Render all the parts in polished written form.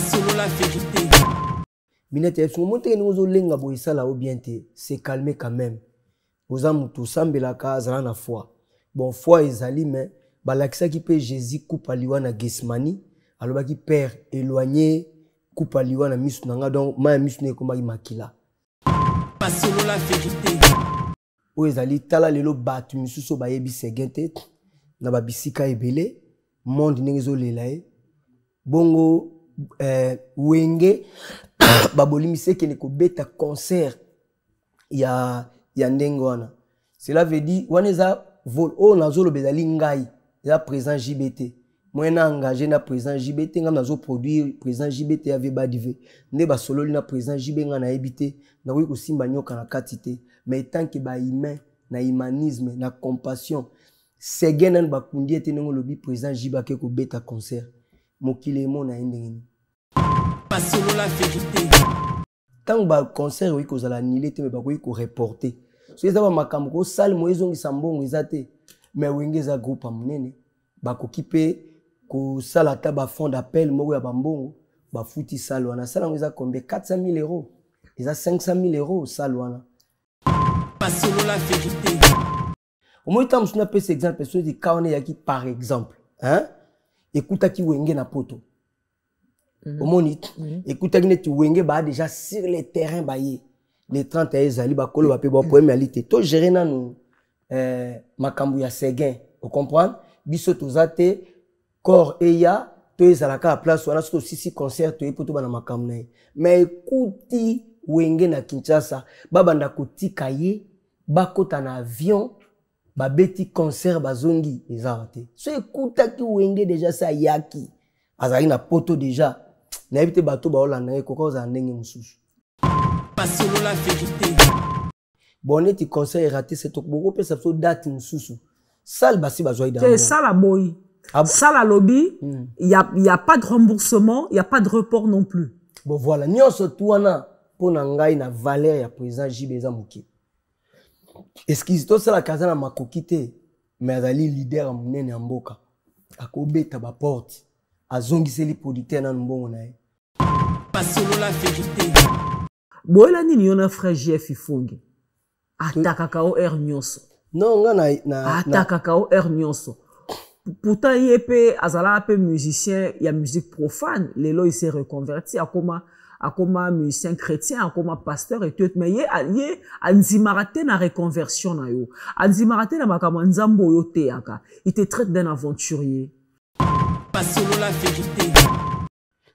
selon la vérité. Minette, ce moment où nous lenga boisa la obienté, c'est calmé quand même. Aux âmes tout sambela kaza na foi. Bon foi ezali mais balakisa qui peut Jésus coupe aliwa na Gethsemane, alors qui père éloigné coupe aliwa na misu nanga donc ma misu ne komba makila. Selon la vérité. O ezali tala lelo batu misuso bayebi segente na babisika ebele monde ngezo lelae. Bongo wenge babolimise kene ko beta concert ya ndenge wana. Cela veut dire waneza vol o nazolo bezali ngai ya présent JBT. Moi na engagé na présent JBT ngam nazo produire présent JBT ave badive. Nde ba solo na présent JB nga na ebité na ko simba nyoka na katité mais tant que ba humain na humanisme na compassion segenen ba kundi ete ngo lobi présent JB ke ko beta concert. Mokile mo na ndenge. Selon la vérité. Tant ba concert oui kozala annulé te mais ba ko reporter. So ezaba makambo ko salle moyezo ngisambongo ezate mais wengeza groupe amunene ba ko kipe ko sala ta ba fond d'appel moko ya bambongo ba futi salle wana sala ngeza combien 400 000 €. Eza 500 000 € salle wana. Selon la vérité. Au moins tant msuna pese exemple personne dit ka on yaki par exemple hein écoute qui wenge na poto. Au moins écoute qui net wenge ba déjà sur le terrain ba ye les 30 ezali ba kolo ba pe ba problèmealité to gérer nanu makambu ya seguin vous comprenez biso tozate corps eya to ezalaka place wana surtout si concert to epoto bana makambu na mais écoute wenge na Kinshasa babanda kotika ye bakota na avion babeti concert bazongi ezarate so écoute ki wenge déjà ça yaki azali na poto déjà na ebite bato ba olanda ye kokoza ndenge mususu. Selon la vérité. Bon, et tu conseilles rater cette beaucoup peut ça date mususu. Sal basi bazoi dans. C'est ça la boy. Ça la lobby, il y a pas de remboursement, il y a pas de report non plus. Bon voilà, nyonso tuana pona ngai na valeur ya président Jibeza Muki. Est-ce qu'ils to ça la kazana makokite mais azali leader munene mboka. Akobeta ba porte. Azongiseli producteur na mbongo na ye. Selon la vérité. Boela nini yona frère Jeff Ifungi. Atakaka o air nyonso. Non nga na atakaka o air nyonso. Pourtant yepe azala pe musicien ya musique profane, lelo il s'est reconverti akoma musicien chrétien, akoma pasteur et tout mais ye anzimarate na reconversion na yo. Anzimarate na makambo nzambo yo teaka. Il te traite d'un aventurier. Selon la vérité.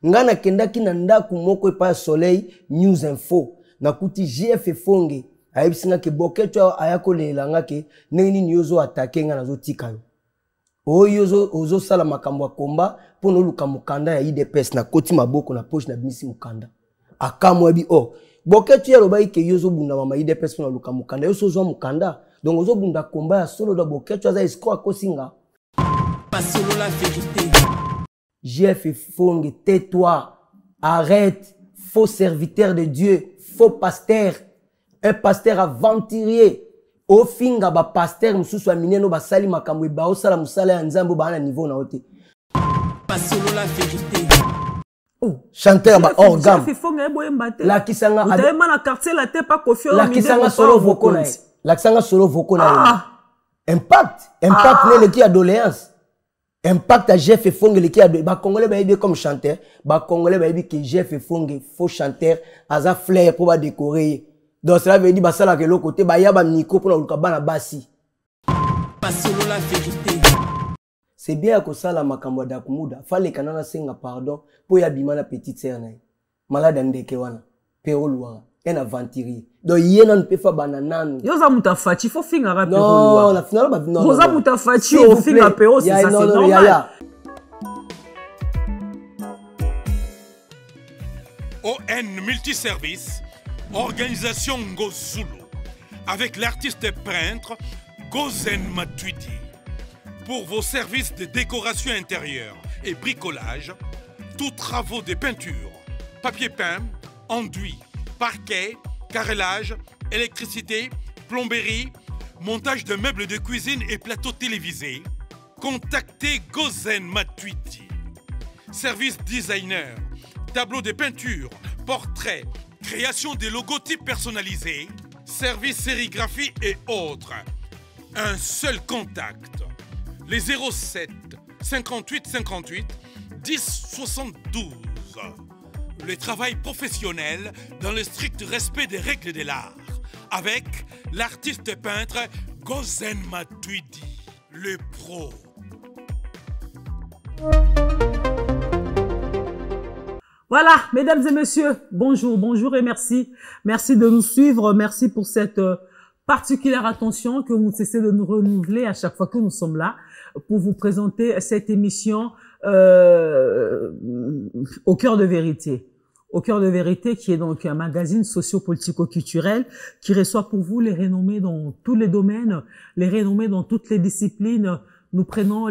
Ngana kendaki na ndaku moko pa Soleil News Info na kuti JF Fonge ayebisinga ke boketo ayako lelanga ke nini nyozo attaquer nga nazo tika yo oyozo ozo sala makambo akomba pono luka mukanda ya IDPS na koti maboko na poche na bimisi mukanda akamwa bi boketo ya loba ke yozo bunda mama IDPS pono luka mukanda yoso zo mukanda donc ozo bunda komba ya solo do boketo za escroc akosinga. Selon la vérité. JF Fonge, tais-toi, arrête, faux serviteur de Dieu, faux pasteur, un pasteur aventurier. Au finga ba pasteur mususu amineno ba sali makambo ba osala musala ya nzambo ba na niveau na ote. Selon la vérité. Oh, chanteur ba organe. JF Fonge boyemba te. La kisanga ade na quartier la te pas confiant. La kisanga solo voko na. La kisanga solo voko na. Impact ne qui a doléance. Impact à Jeff Fonge qui a ba congolais ba comme chanteur, ba congolais ba que Jeff Fonge faux chanteur aza flair pour ba décorer. Donc cela veut dire ba sala que l'autre côté ba ya ba micro pour na bana basi. Selon la vérité. C'est bien que ça la makambo da kumuda. Fallait kanana senga pardon pour ya bimana petite sœur na. Malade ndeke wana. Pero luwa. Un aventurier. Donc yena ne peut pas banananu. Yoza mutafachi faut finga rapide. Non, la finale ba non. Yoza mutafachi au finga pero c'est ça c'est normal. ON Multiservice, organisation Ngozulu, avec l'artiste peintre Gozen Matuidi. Pour vos services de décoration intérieure et bricolage, tous travaux de peinture, papier peint, enduit, parquet, carrelage, électricité, plomberie, montage de meubles de cuisine et plateaux télévisés, contactez Gozen Matuidi. Service designer, tableaux de peinture, portraits, création des logotypes personnalisés, services sérigraphie et autres. Un seul contact. Les 07 58 58 10 72. Le travail professionnel dans le strict respect des règles de l'art. Avec l'artiste peintre Gozen Matuidi, le pro. Voilà, mesdames et messieurs, bonjour, bonjour et merci. Merci de nous suivre, merci pour cette particulière attention que vous cessez de nous renouveler à chaque fois que nous sommes là pour vous présenter cette émission Au cœur de vérité. Au cœur de vérité, qui est donc un magazine socio-politico-culturel qui reçoit pour vous les renommés dans tous les domaines, les renommés dans toutes les disciplines. Nous prenons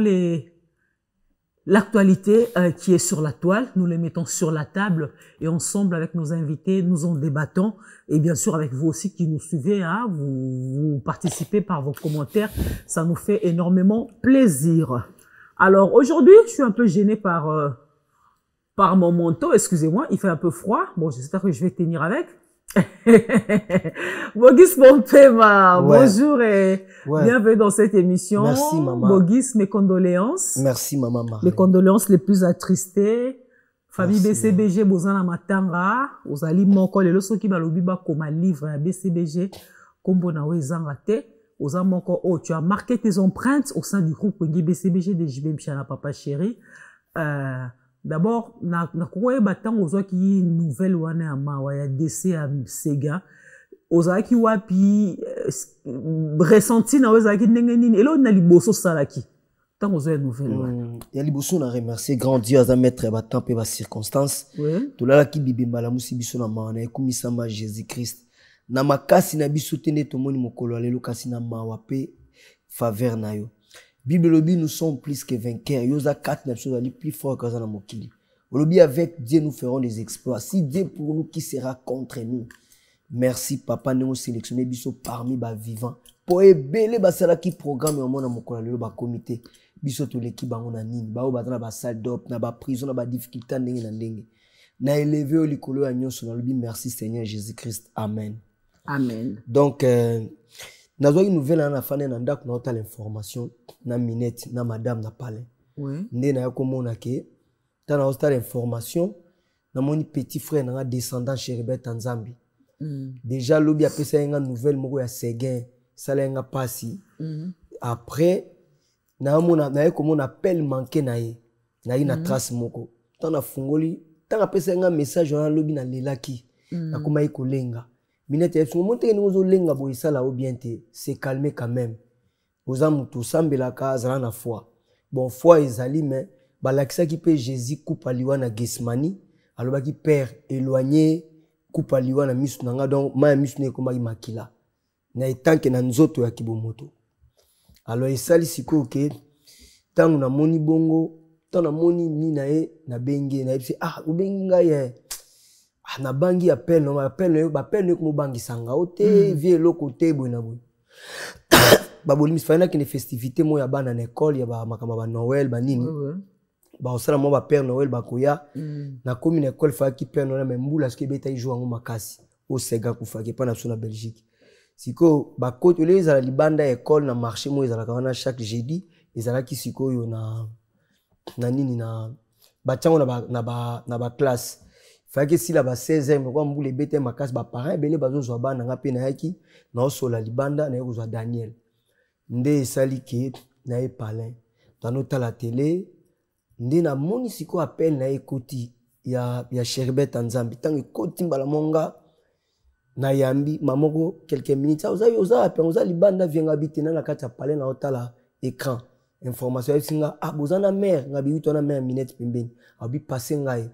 l'actualité qui est sur la toile, nous les mettons sur la table et ensemble avec nos invités, nous en débattons et bien sûr avec vous aussi qui nous suivez, hein, vous participez par vos commentaires, ça nous fait énormément plaisir. Alors aujourd'hui, je suis un peu gênée par mon manteau, excusez-moi, il fait un peu froid. Bon, j'espère que je vais tenir avec. Bogis Mompema, bonjour et bienvenue dans cette émission. Merci maman. Bogis, mes condoléances. Merci maman Marie. Les condoléances les plus attristées. Famille BCBG, Bozana Matanga, Ozali Moko, les loso qui balobi ba comme livre à BCBG, Kombo na Wezangate, Oza Moko, oh, tu as marqué tes empreintes au sein du groupe BCBG de JB Mchana Papa Chéri. D'abord, na kouye batang ozo ki nouvelle wane ama wa ya décès à Sega. Oza ki wapi ressenti na oza ki ndenge nini elo na liboso salaki. Tant ozo ya nouvelle wane. Ya liboso na remercier grand Dieu à mettre batang pe ba circonstances. To la ki bibimba la musi biso na mawana ekumisa ma Jésus Christ. Na makasi na biso tene to moni mokolo lelo kasi na mawa pe faveur na yo. Bible lobi, nous sommes plus que vainqueurs. Yosa 4 nations ali plus fort que ça dans mokili. Lobi, avec Dieu nous ferons des exploits. Si Dieu pour nous, qui sera contre nous? Merci papa nous sélectionné biso parmi ba vivants. Pour ebele ba sala qui programme au monde mokola lelo ba comité. Biso to l'équipe ba on nini. Ba o ba na ba salle d'op, na ba prison, na ba difficulté ndenge na ndenge. Na élevé au likolo ya nyonso na lobi merci Seigneur Jésus-Christ. Amen. Amen. Donc nazo une nouvelle na fane na ndako na hôtel information na minette na madame na palais. Oui. Ndé na komona ke ta na hôtel information na moni petit frère na descendant Cheribet Tanzambi. Déjà lobi apesa nga nouvelle moko ya Seguin sala nga pasi. Après na mona na komona appel manqué na ye na ina trace moko. Ta na fungoli ta apesa nga message na lobi na lelaki. Na koma ikolenga. Minette est monté nous au lenga boisala ou bien te c'est calmé quand même. Aux âmes tout sambela ka zala foi. Bon foi ezali mais balakisa qui peut Jésus coupe aliwa na Gesmani aloba ki père éloigné coupe aliwa na misu nanga donc ma misu ne koma makila. Na etanke na nzoto ya kibomoto. Alors esali siko ke tangu na moni bongo tana moni ni na e na benge na epsi ubenga ye na bangi appel no appel no ko bangi sanga ote vie lo côté bona bo ba bolimi fana ki ne festivité mo ya bana na école ya ba makamba ba Noël ba nini ba osala mo ba Père Noël ba koya na commune école fa ki Père Noël mais mbula ce que beta y joue ngo makasi au Sega ku fa ki pa na suna Belgique siko ba koto les ala libanda école na marché mo ezala kana chaque jeudi ezala ki siko yo na nini na ba chango na ba classe. Fait que si la ba 16 ans quoi mbule bete makas ba parents belé bazo zo bana nga pe na yaki na osola libanda na yo Daniel nde sali ke na e palin tanota la télé nde na moni siko appel na ekoti ya Cheribet Tanzambi tangi koti mbala monga na yambi mamoko quelques minutes oza appel oza libanda vienga bitena na kati ya palin na otala écran information singa bozana mère nga bi na mère minute pembeni abi passer ngai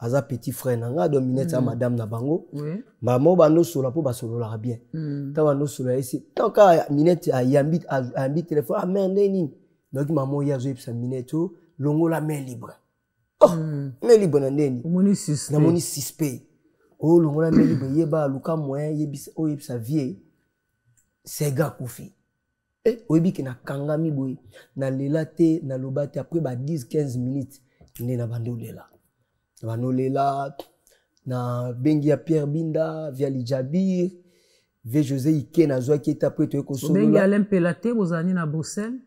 aza petit frère nanga dominette madame na bango maman bano sola po basolola bien ta bano sola ici tant ka minette a yambi téléphone mère neni donc maman ya zo epsa minette longo la main libre main libre na neni na moni suspect longo la main libre yeba luka moyen yebisa yebisa vie Sega kufi oyebi ke na kangami boy na lela te na lobate après ba 10-15 minutes ne na bande olela Vanolela, na bengi ya Pierre Binda, via Lijabir, via José Ike, na zoa qui est après tu es consolo. Bengi Alain Pelate, vous allez à Bruxelles?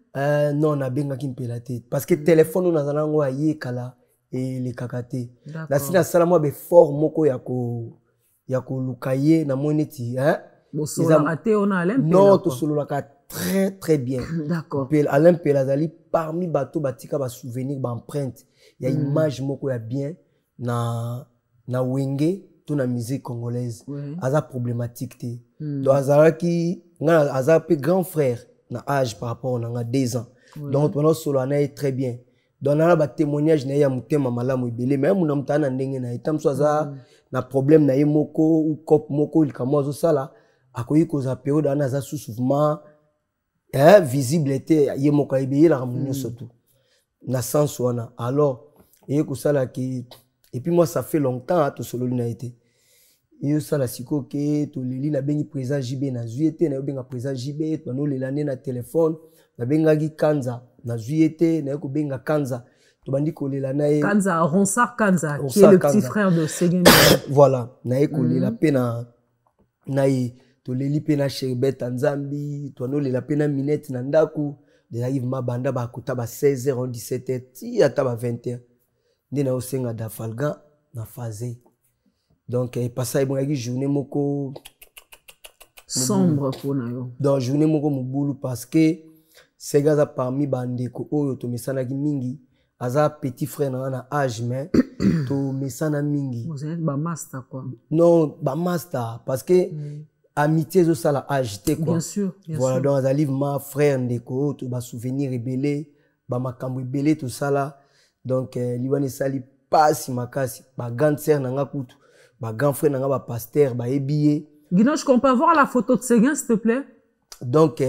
Non, na benga qui Pelate. Parce que téléphone, on a un ango aye kala et les kakate. Na sina sala moi be fort moko yako lukaye na moneti, hein? Bon, solo raté, on a Alain Pelate. Non, to solo la très très bien. D'accord. Alain Pelazali parmi bateau batika ba souvenir ba empreinte. Il y a une image moko ya bien na wenge to na musique congolaise. Aza problématique te. Donc azara ki aza pe grand frère na âge par rapport na 2 ans. Donc pendant solo ana très bien. Donc na ba témoignage na ya mutema malamu ibele mais muna mutana ndenge na itamso aza na problème na ye moko ou cop moko ilkamo zo sala akoyi koza période ana aza souvent visible était ye moko ibeye la ramunyo surtout na sens wana. Alors et que ça là qui et puis moi ça fait longtemps to solo na été et ça la siko ke to leli na bengi présent JB na zuete na benga présent JB to no lelane na téléphone na benga gi Kanza na zuete na ko benga Kanza to bandi ko lelana e Kanza Ronsard Kanza qui est le petit frère de Segem. Voilà na ko lela pe na to leli pe na Sherbet Nzambi to no lela pe na Minette na ndaku de arrive ma banda ba kuta ba 16h 17h ti ata ba 20h ndina osenga da falga na phase. Donc passa e bongi journée moko sombre pour nayo. Donc journée moko mubulu parce que ces gars parmi bandeko oyo to mesana ki mingi aza petit frère na âge mais to mesana mingi. Vous êtes ba master quoi. Non, ba master parce que amitié zo sala agité quoi. Bien sûr, bien voilà, sûr. donc ça livre ma frère ndeko to ba souvenir rebelle, ba makambo rebelle tout ça là. Donc liwane sali passe makasi ba grande sœur nanga kutu, ba grand frère nanga ba pasteur ba ebiye. Guino, je peux voir la photo de Seguin s'il te plaît. Donc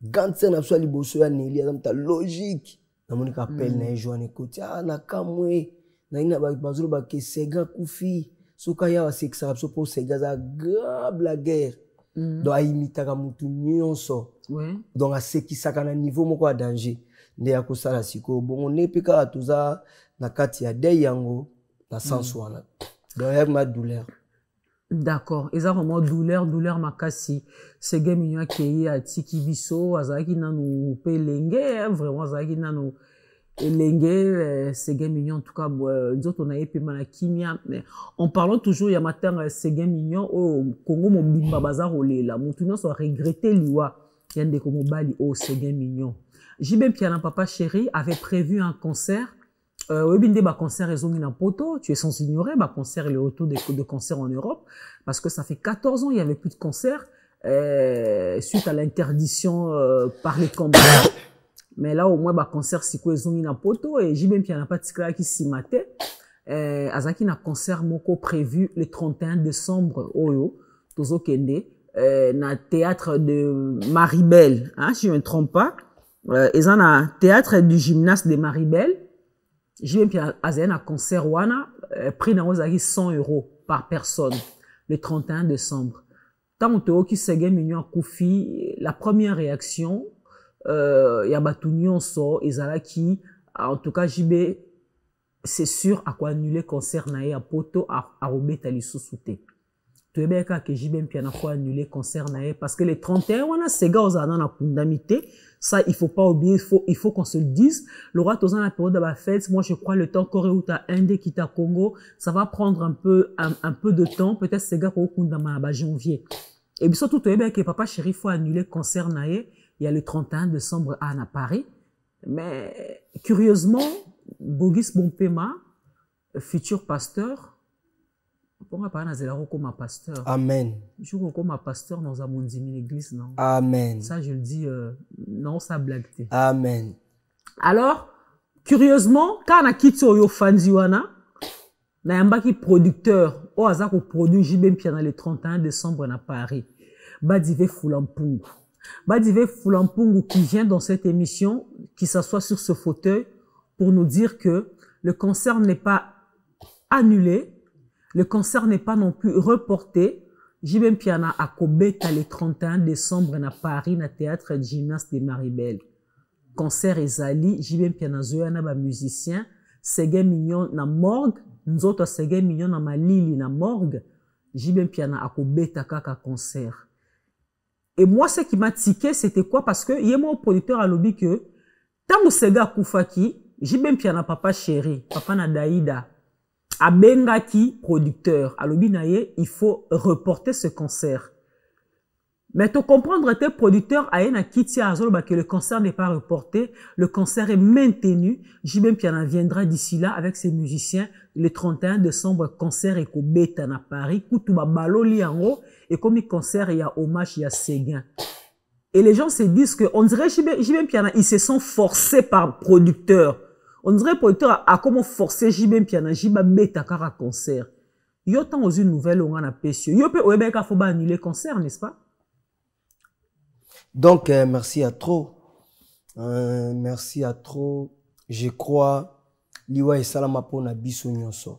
grande sœur na sali boso ya Nelly ta logique. Na monika appelle na joane koti na kamwe na ina ba bazolo ba ke Seguin kufi. Soka ya sexa so pour Seguin za grave la guerre. Donc a imitaka mutu nyonso. Ouais. Donc a sekisaka na niveau moko ya danger. Nde ya kosala siko bongo ne peka tuza na kati ya dei yango na sens wana. Donc avec ma douleur. D'accord. Et ça vraiment douleur makasi. Seguin mignon qui a tiki biso azaki nanu pe lenge vraiment azaki nanu lenge Seguin mignon en tout cas nous on a épé mana kimia mais en parlant toujours il y a matin Seguin mignon au Congo mobimba bazar olela mutu no so regretter liwa yande ko mobali au Seguin mignon. JB Piana Papa Chéri avait prévu un concert. Webinde ba concert ezongi na poto, tu es sans ignorer ba concert le retour de concert en Europe parce que ça fait 14 ans il y avait plus de concerts suite à l'interdiction par les combats. Mais là au moins ba concert siko ezongi na poto et JB Piana Patikla qui simate azaki na concert moko prévu le 31 décembre oyo tozo kende na théâtre de Maribel, hein, si je ne me trompe pas. Ils ont un théâtre du gymnase de Maribel. J'ai même un concert wana prix na 100 € par personne le 31 décembre. Tant que qui Seguin mignon Koufi, la première réaction ya batu nyonso ezala qui en tout cas JB c'est sûr à quoi annuler concert na à poto à robeta lisusuté. Tu es bien que JB Piana quoi annuler concert na parce que les 31 wana Sega ozana na kundamité. Ça, il faut pas oublier, il faut qu'on se le dise. Le roi, dans la période de la fête, moi, je crois, le temps Corée ou ta Inde qui t'a Congo, ça va prendre un peu de temps. Peut-être ces gars pour janvier. Et puis surtout, tu sais que Papa Chéri faut annuler concert naé. Il y a le 31 décembre à Paris. Mais, curieusement, Bogis Bompema, futur pasteur, pour moi, pas comme pasteur. Amen. Je suis comme pasteur dans l'église, non? Amen. Ça, je le dis, non, ça blague. Amen. Alors, curieusement, quand on a quitté Oyo Fanziwana, on a un producteur, on a produit JB Piana le 31 décembre à Paris. Badive Fulampungu. Badive Fulampungu qui vient dans cette émission, qui s'assoit sur ce fauteuil pour nous dire que le concert n'est pas annulé. Le concert n'est pas non plus reporté. JB Piana a Kobeta le 31 décembre à Paris, na théâtre de gymnase de Maribel. Concert ezali, JB Piana zoyana ba musicien, Seguin mignon na morgue, nzoto Séguin million na malili na morgue JB Mpiana akobeta kaka concert. Et moi ce qui m'a tiqué c'était quoi? Parce que yé mon producteur a lobby que tant Séga Koufaki JB Mpiana papa chéri papa na Daïda abengaki producteur a lobby na ye il faut reporter ce concert. Mais tu comprendre, tes producteurs a na kiti azolo que le concert n'est pas reporté, le concert est maintenu. JB Mpiana viendra d'ici là avec ses musiciens le 31 décembre concert et kobeta na Paris, kutuba baloli yango et comme il concert il y a hommage il y a Séguin. Et les gens se disent que on dirait JB Mpiana ils se sont forcés par producteur. On dirait producteur a comment forcer JB Mpiana JB beta kara concert. Yo tant aux une nouvelle on a pêché. Yo peut obeka faut ba annuler concert, n'est-ce pas? Donc, merci à trop. Merci à trop. Je crois, liwa et salama po na biso nyonso.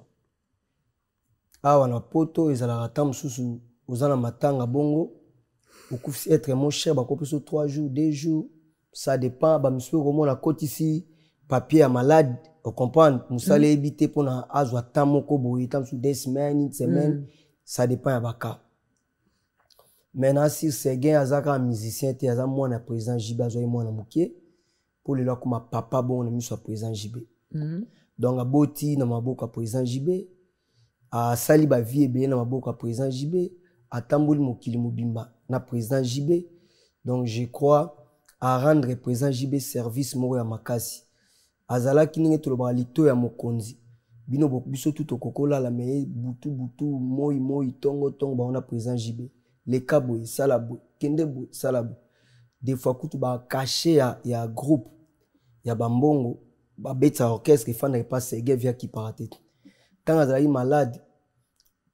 Awa na poto, ezala ratam susu, ozana matanga bongo. Okufi être mon cher, bako peso 3 jours, 2 jours. Ça dépend, ba msou romo na côte ici, papier à malade, on comprend, musale éviter pour na azwa tamoko boye, tam sous 2 semaines, 1 semaine, ça dépend à baka. Maintenant, si Séguin azaka musicien, te aza moi na président JB, azoye moi na mouké, pour le comme papa bon na miso président JB. Donc, a boti na maboko président JB, a sali ba vie ebe na maboko président JB, a tambouli mokili mobimba na président JB. Donc, je crois à rendre président JB service moko ya makasi. Azala kininge toloba lito ya mokonzi. Bino biso tout okokola la me butu moi tongo ba on a président JB. Les cabouis, salabou, kendebou, salabou. Des fois, quand tu vas cacher, il y a groupe, il y a bambongo, ba bête orchestre qui fait pas Séguin via qui parate. Quand tu es malade,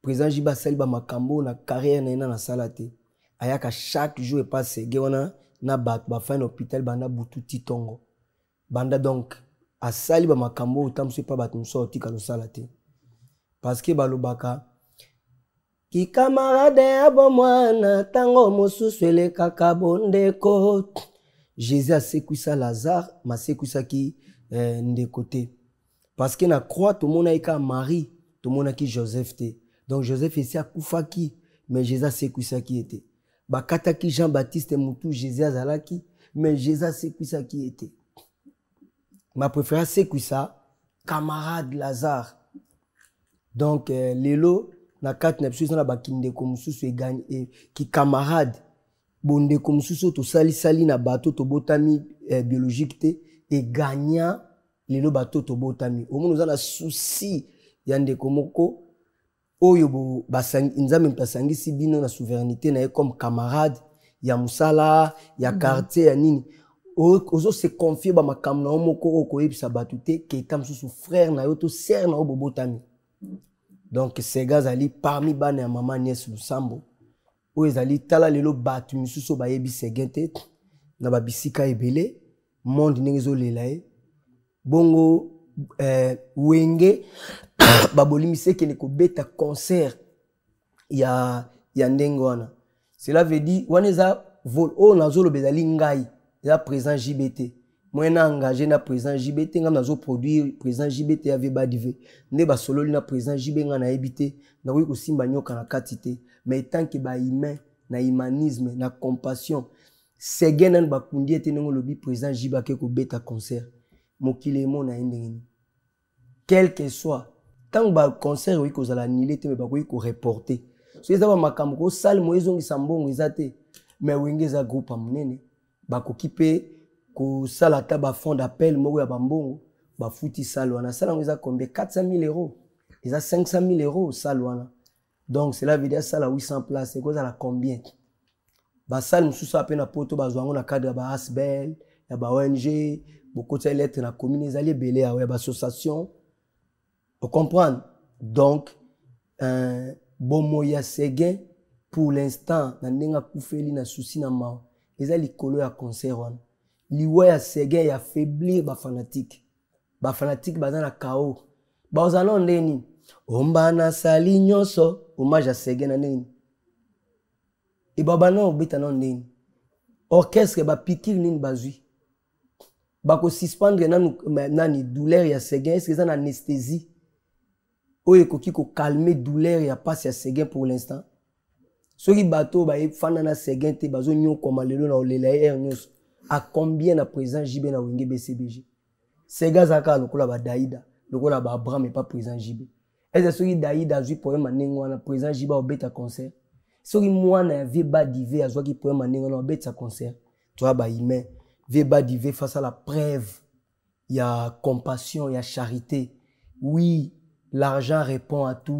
président Jiba Saliba Makambo na carrière na salate. Ayaka chaque jour et pas Séguin na bat ba fin hôpital banda butu titongo. Banda donc à Saliba Makambo autant c'est pas bat sorti quand salate. Parce que balobaka ki camarade abo mwana tango mosusu elekaka bondeko. Jésus a séquissa Lazare, ma séquissa qui de côté. Parce que na croix tout le monde a Marie, tout le monde a qui Joseph té. Donc Joseph ici a Koufaki, mais Jésus a séquissa qui était. Bakata qui Jean-Baptiste Moutou, Jésus a Zalaki, mais Jésus a séquissa qui était. Ma préférée séquissa camarade Lazare. Donc Lélo na 4 nepsus na bakinde comme susu gagne et qui camarade bonde comme susu to sali na bateau to botami biologique te et gagnant les bateau to botami au moins nous a souci yande komoko oyo bo basang inzame mpasangi si bino na souveraineté na comme camarade ya musala ya quartier ya nini ozo se confier ba makamna na moko oko yebisa batute ke tam susu frère na yo to sœur na botami. Donc, ces gars ali parmi bane ya maman nièce Lusambo. Ou ils ali tala lelo batu misuso ba yebi segente na ba bisika ebele monde ngezo lelae. Bongo wenge ba bolimise ke ne ko beta concert ya ndenge wana. Cela veut dire waneza vol o nazolo bezali ngai ya présent JBT. Moi na engagé na président JBT ngam nazo produire président JBT avait badivé ne ba solo na président JB ngana ebité na wi ko simba nyoka na katité mais tant que ba humain na humanisme na compassion Séguin nan ba kundi ete ngo lobi président JB ke ko beta concert mokile mo na ndengini quel que soit tant ba concert wi ko zala annulé te mais ba ko reporter so eza ba makambo ko salle moyezo ngisambongo ezate mais wengeza groupe amunene ba ko kipe ko sala taba fond d'appel moko ya bambongo ba futi salwana sala ngeza combien 400 000 €, ils a 500 000 € salwana. Donc cela veut dire sala 800 places c'est quoi ça la combien ba sal mususu apena poto ba zwango na cadre ba Asbel ya ba ONG beaucoup de lettres na commune ezali belé ya ba association on comprend. Donc bon moya Séguin pour l'instant na ndenga kufeli na souci na ma ezali kolo ya concert wana. Liwa ya Séguin ya faiblir ba fanatique baza na KO bazana ndeni omba na sali nyonso hommage à Séguin na ndeni e baba na obita na ndeni orchestre ba pikir nini bazui ba ko suspendre nani douleur ya Séguin est-ce que ça na anesthésie oyo ekoki ko calmer douleur ya passe ya Séguin pour l'instant soki bato ba fana na Séguin te bazo nyokoma lelo na olela air nyos à combien na président JB na wenge BCBG Séguin zaka lokola ba Daïda lokola ba Abraham mais pas président JB est-ce soki Daïda azui problème nengo na président JB obeta concert soki mwana ya Veba Divé azwaki problème nengo na obeta concert toi ba humain Veba Divé face à la preuve il y a compassion il y a charité oui l'argent répond à tout.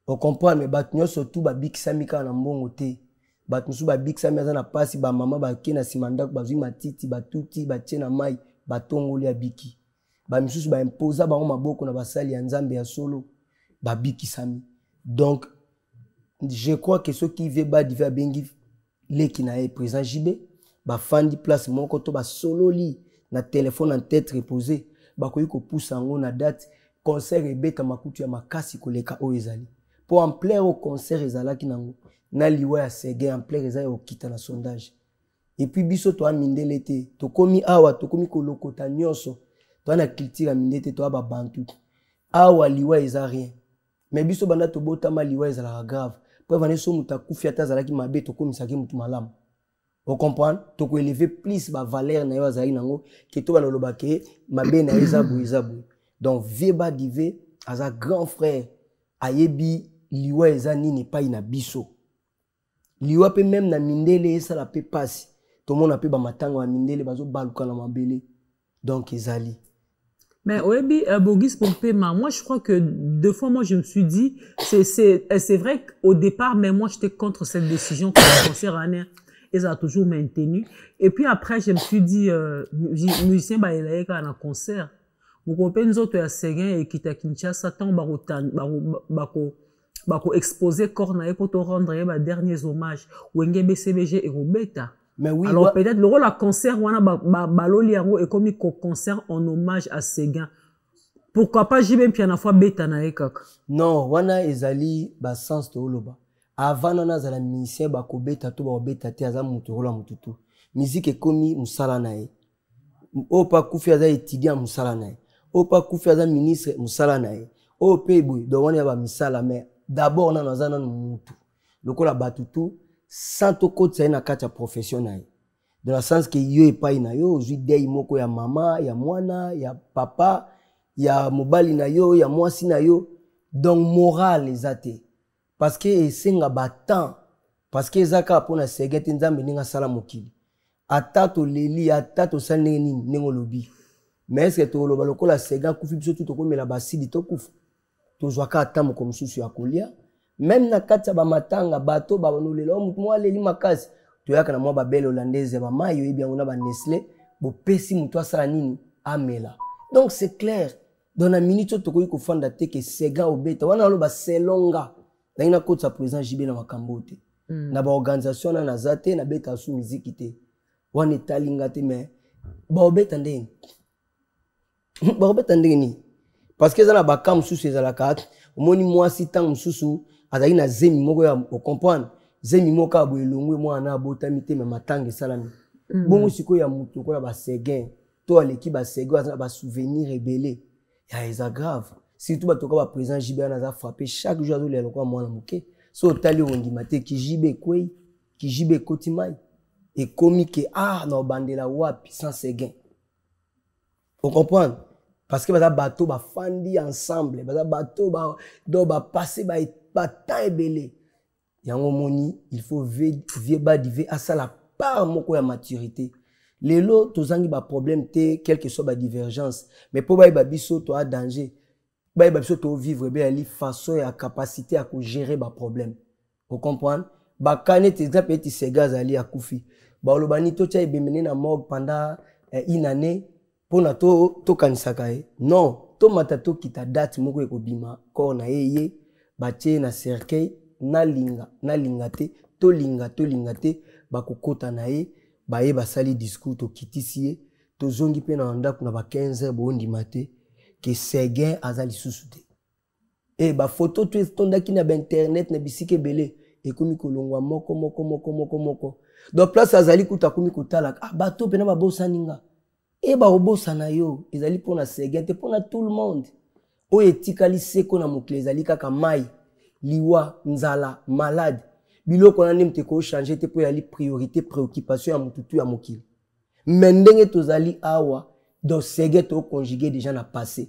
On comprend, mais batnyo surtout ba big samika na mbongo te. Batnusu ba big samika na pasi ba mama ba kena simanda ba zui matiti ba tuti ba tena mai ba tongoli ya biki. Ba misusu ba imposa ba maboko na basali ya nzambe ya solo ba biki sami. Donc je crois que ceux qui veulent ba diva bengi leki na e président JB ba fandi place moko to ba solo li na téléphone en tête reposée ba koyi ko poussa ngo na date concert ebeta makutu ya makasi koleka o ezali pour en plaire au concert ezalaki nango na liwa ya Séguin en plaire ezali okita na sondage et puis biso to amindele te to komi awa to komi kolokota nyonso to na culture amindele te to ba bantu awa liwa eza rien mais biso banda to botama liwa ezala grave pour vane so muta kufia ta zalaki mabe to komisaki mutu malamu on comprend to ko élever plus ba valeur na yo azali nango ke to baloloba ke mabe na ezabu donc Veba Divé as un grand frère ayebi liwa eza nini pa ina biso liwa pe même na mindele esa la pe passe tout le monde a pe ba matanga ba mindele bazo baluka na mabele donc ezali mais oyebi Bogis Pompema moi je crois que deux fois moi je me suis dit c'est vrai qu'au départ mais moi j'étais contre cette décision que le concert année ils ont toujours maintenu et puis après je me suis dit musicien ba elaeka na concert Mukope nzoto ya Séguin et kita Kinshasa tant bako exposer corps na pour te rendre les derniers hommages wenge BCBG et Robeta. Mais oui, alors peut-être le rôle à concert wana baloli yango et comme concert en hommage à Séguin. Pourquoi pas JB piana fois beta na ekaka. Non, wana ezali ba sens to loba. Avant nana za la musicien bako beta to ba beta te aza mutu rola mututu. Musique ekomi musala na e. Opa kufi aza étudiant musala na e. Opa kufi aza ministre musala na e. O pebwe do wana ba misala mais d'abord na nazana mutu. Lokola batutu sans to kotsa na kati ya professionnel. Dans le sens que yo epai na yo ozui dei moko ya mama, ya mwana, ya papa, ya mobali na yo, ya mwasi na yo. Donc moral ezate. Parce que esenga batan. Parce que ezaka pona segete nzambe ninga sala mokili. Atato leli, atato salne nini nengo lobi. Mais est-ce que to loba lokola sega kufi biso tout komela basidi to kufa. To zwaka atamo comme susu ya kolia. Même na kati ya ba matanga bato ba nolela mwa leli makasi. Toyaka na mwa ba belle hollandaise ba mayo yebi yango na ba Nestlé bo pesi mutu asala nini amela. Donc c'est clair. Dans la minute to koyi ko fanda te ke sega obeta wana lo ba selonga. Ndina kotsa président JB na makambote. Na ba organisation na nazate na beta su musique te. Wana etalinga te mais ba obeta ndeni. Ba obeta ndeni. Parce que ça na ba kam susu ezala kat. Omoni mwasi tang mususu azali na zemi moko ya o comprendre. Zemi moko abo elongwe mwana abotami te mais matanga salami. Bongo siko ya mutu ko la ba Séguin. To aleki ba Séguin azana ba souvenir rebelle. Ya eza grave. Surtout ba toka ba président JB na za frapper chaque jour azo lelo kwa mwana muke. So tali ondima te ki JB kwei, ki JB kotimai. Et komi ke na bandela wapi sans Séguin. On comprend? Parce que baza bateau ba fandi ensemble, baza bateau ba do ba passer ba temps ebele. Yango moni, il faut Veba Divé à ça la part moko ya maturité. Lelo tozangi ba problème te quelle que soit ba divergence, mais pour ba biso to a danger. Ba biso to vivre be ali façon ya capacité à gérer ba problème. Vous comprenez? Ba kanet exemple eti Sega zali akufi. Ba lobani to tia ebemene na morgue pendant une année. Pona to kanisaka e non to matato kita date moko ekobima ko na yeye batie na cercueil na linga te to linga te bakokota na ye baye basali discours to kitisi to zongi pe na ndako na ba 15h bondi mate ke Séguin azali susuté e ba photo to tondaki na ba internet na bisike belé ekomi kolongwa moko donc place azali kuta komi kotala bato pe na ba bosaninga. Et ba obosa na yo, ezali pona Séguin te pona tout le monde. oyo etikali seko na mokili ezali kaka mai liwa nzala malade biloko wana nde moto ekochange te mpo yali priorité préoccupation ya motutu ya mokili me ndenge tozali awa donc sege toconjugue déjà na passé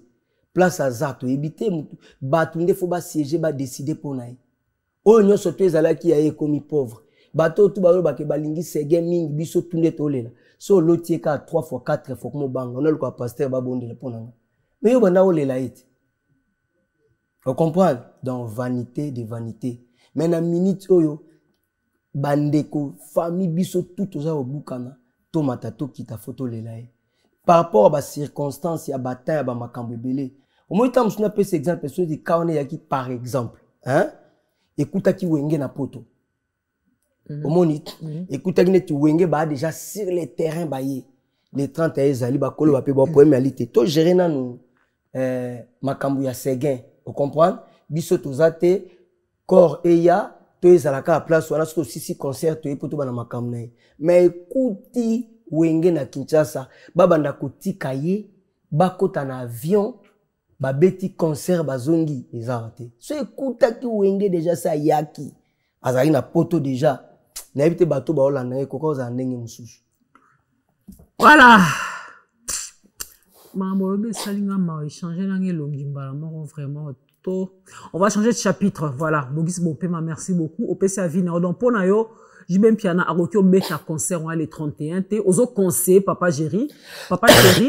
place aza toyebi te bato nde fo basiége badécide mpo na ye oyo nyonso to ezalaki ya ye ekomi pauvre bato oyo tu balobake balingi sege mingi biso tu nde tolela so oloti ye kaka 3 fois 4 fois komobanga onaluka paster babondela mpo na nga me yo banda olela ye te on comprend donc vanité de vanité mais na minute oyo bandeko famille biso tout oza obukana tomata tokita fo tolela ye par rapport à ba circonstance ya bataille ya ba makambo ebele omoi ta musu na pesa exemple so di kaone yaki par exemple hein ekutaki wenge na poto omoni ekutaki neti wenge ba déjà sur le terrain ba ye les 30 ezali ba kolo ba pe ba poème alité to gérer nanu makambo ya seguin on comprend biso tozate corps eya to ezalaka à place wana so sisi concert to epoto bana makambo na ye mais ekuti wenge na Kinshasa babanda kotika ye bakota na avion babeti concert bazongi ezarate so ekutaki wenge déjà sa yaki azali na poto déjà na ebite bato baolanda ye koka ozala ndenge mosusu voilà mamolobe salinga ma échanger nange longimbala moko vraiment to on va changer de chapitre voilà Bogis Bopema merci beaucoup opesa vina donc pona yo Jibem Piana Arokyo Beta concert le 31 t ozo conseiller papa Jerry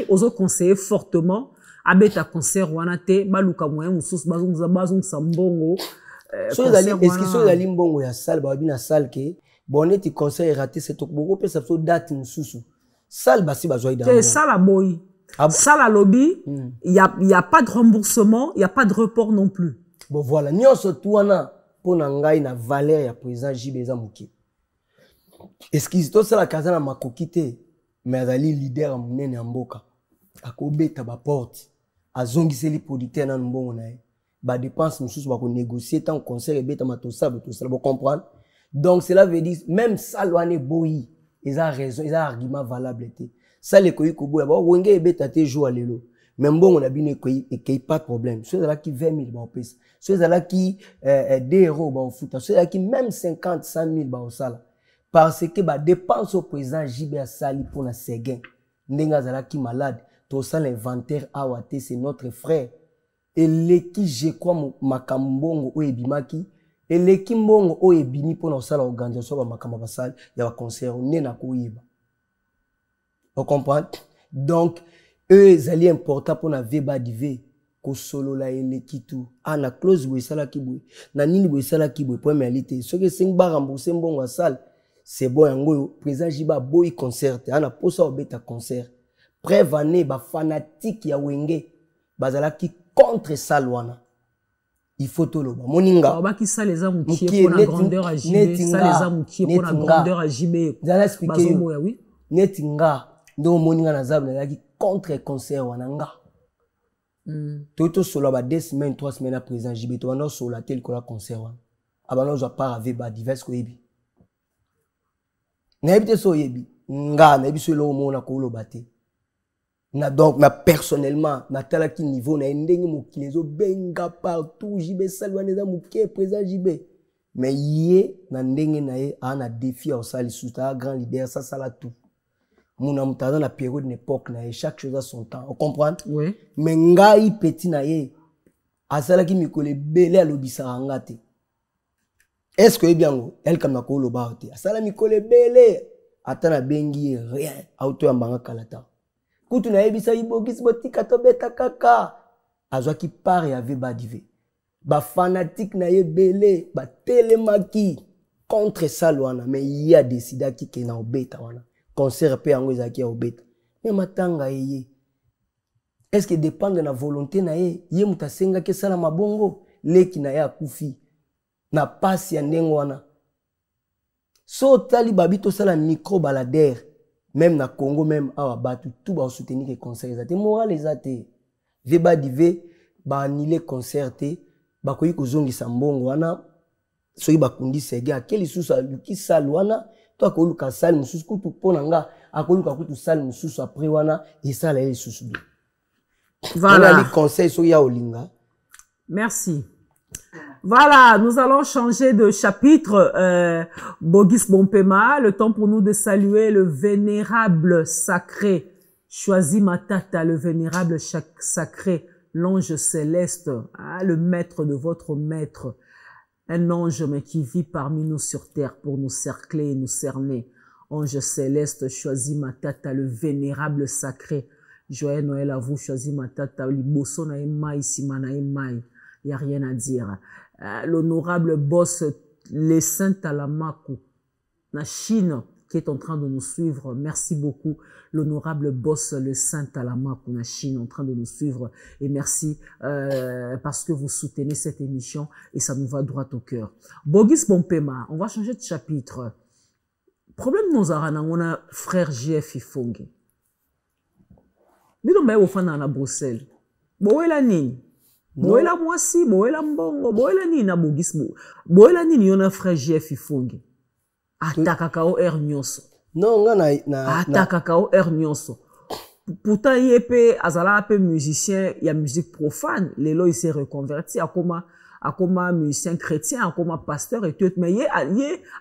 ozo conseiller fortement abeta concert wana te baluka moyen mususu bazong sambongo so ezali est-ce que so ezali mbongo ya salle ba bina salle ke boneti concert raté c'est beaucoup pesa so date mususu salle basi bazoi da c'est ça la boy ça la lobby il y a pas de remboursement il y a pas de report non plus bon voilà nyonso tuana pona ngai na valeur ya président Jibeza Muki est-ce qu'ils tout ça la kazana makoki te mais azali leader ya munene ya mboka akobeta ba porte azongiseli producteur na mbongo na ye ba dépense mususu ba ko négocier tant concert ebeta matosa to ça vous comprendre donc cela veut dire même ça loane boyi ils a raison ils a argument valable te ça les koyi ko boya ba wenge ebeta te jour lelo mais mbongo na bino ekei pas de problème ceux là qui 20 000 ba opesa ceux là qui 2 euros ba ofuta ceux là qui même 50 100 000 ba osala parce que ba dépense au président JB Sali pour la Seguin ndenga zalaki malade to ça l'inventaire awate c'est notre frère et leki je crois makambongo o ebimaki et leki mbongo o ebini pour na sala organisation ba makamba basali ya ba concert nena ko yeba on comprend donc eux zali important pour na veba divé ko solo la eleki tout ana close bo sala kibwe na nini bo sala kibwe pour réalité ce que 5 ba rembourser mbongo sala c'est bon yango président Jiba boy concert ana posa obeta concert prévané ba fanatique ya wenge bazala ki contre salwana il faut to loba moninga ba ki ça les amis qui pour la grandeur à JB ça les amis qui pour la grandeur à JB zala expliquer oui netinga ndo moninga na zabla ya ki contre concert wananga toto solo ba 2 semaines 3 semaines à président JB to wana solo tel ko la concert wana abano zo part avec ba divers ko yebi na ebite so yebi nga na ebiso lo mona ko lo baté na donc na personnellement na tala ki niveau na ndenge mokilezo benga partout JB salwana za muke président JB mais yé na ndenge na ye ana défi au sali suta grand leader ça sala tout mon amutana na période d'époque na chaque chose a son temps on comprend oui mais ngai petit na ye asala ki mikole belé alobisa ngate est-ce que bien elle comme na ko lo baote asala mikole belé atana bengi rien auto ya mbanga kalata kutu na yebisa ibogisi botika to beta kaka azwa ki part ya veba divé ba fanatique na ye belé ba telemaki contre salwana mais il y a décidé ki ke na obeta wana concert pe yango ezaki ya obeta mais matanga ye est-ce que dépend de la volonté na ye mutasenga ke sala mabongo leki na ye akufi na pasi ya ndenge wana so tali babito sala micro baladère même na Congo même awa batu tout ba soutenir que concert ezate moral ezate veba divé ba annuler concert te ba koyi kozongisa mbongo wana soki bakundi sege akeli susu aluki salle wana to akoluka salle mususu kutu pona nga akoluka kutu salle mususu après wana esala ele susu bien voilà les conseils soki ya olinga Merci. Voilà, nous allons changer de chapitre. Bogis Bompema, le temps pour nous de saluer le vénérable sacré. Choisis Matata, le vénérable sacré, l'ange céleste, hein, le maître de votre maître. Un ange, mais qui vit parmi nous sur terre pour nous cercler et nous cerner. Ange céleste, choisis Matata, le vénérable sacré. Joyeux Noël à vous, choisis Matata, liboso na emai, sima na emai. Il n'y a rien à dire. L'honorable boss, les Saints Talamaku, la Chine, qui est en train de nous suivre. Merci beaucoup. L'honorable boss, le Saint Talamaku, la Chine, en train de nous suivre. Et merci parce que vous soutenez cette émission et ça nous va droit au cœur. Bogis Bompema, on va changer de chapitre. Problème nous on a frère JF Ifonge. Nous sommes au Bruxelles. Boela nini? Boela mwasi, boela mbongo, boela nini na Bogis Bo. Boela nini yona frère JF Ifonge. Ataka kao air nyonso. Non, na ataka kao air nyonso. Pourtant yépe azala pe musicien, il y a musique profane, lelo il s'est reconverti à comme musicien chrétien, à comme pasteur et tout, mais yé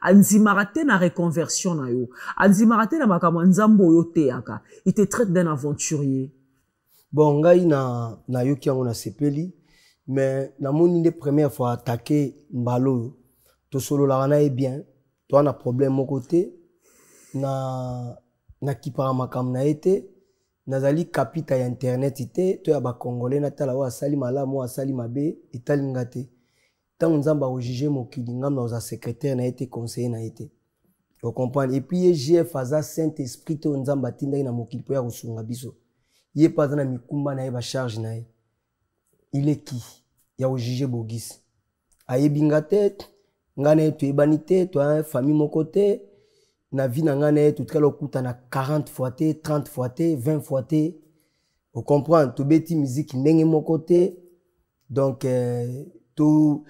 anzimarate na reconversion na yo. Anzimarate na makambo nzambo yo teaka. Il te traite d'un aventurier. Bon, ngai na yoki yango na sepeli, mais na moni les premières fois attaquer mbalo to solo la na est bien. Toi na problème mon côté na kipara makam na été nazali kapita ya internet ite to ya ba congolais na tala wa sali malamu wa sali mabe italinga te tant nzamba o juger mokili ngam na za secrétaire na été conseiller na été vous comprenez et puis JF aza Saint Esprit to nzamba tinda na mokili po ya kusunga biso ye pas na mikumba na ye ba charge na ye il est qui ya o juger Bogis ayebinga tête ngane tu ebanité toi famille mon côté na vie na ngane tout kala okuta na 40 fois té 30 fois té 20 fois té vous comprenez to beti musique ndenge mon côté donc to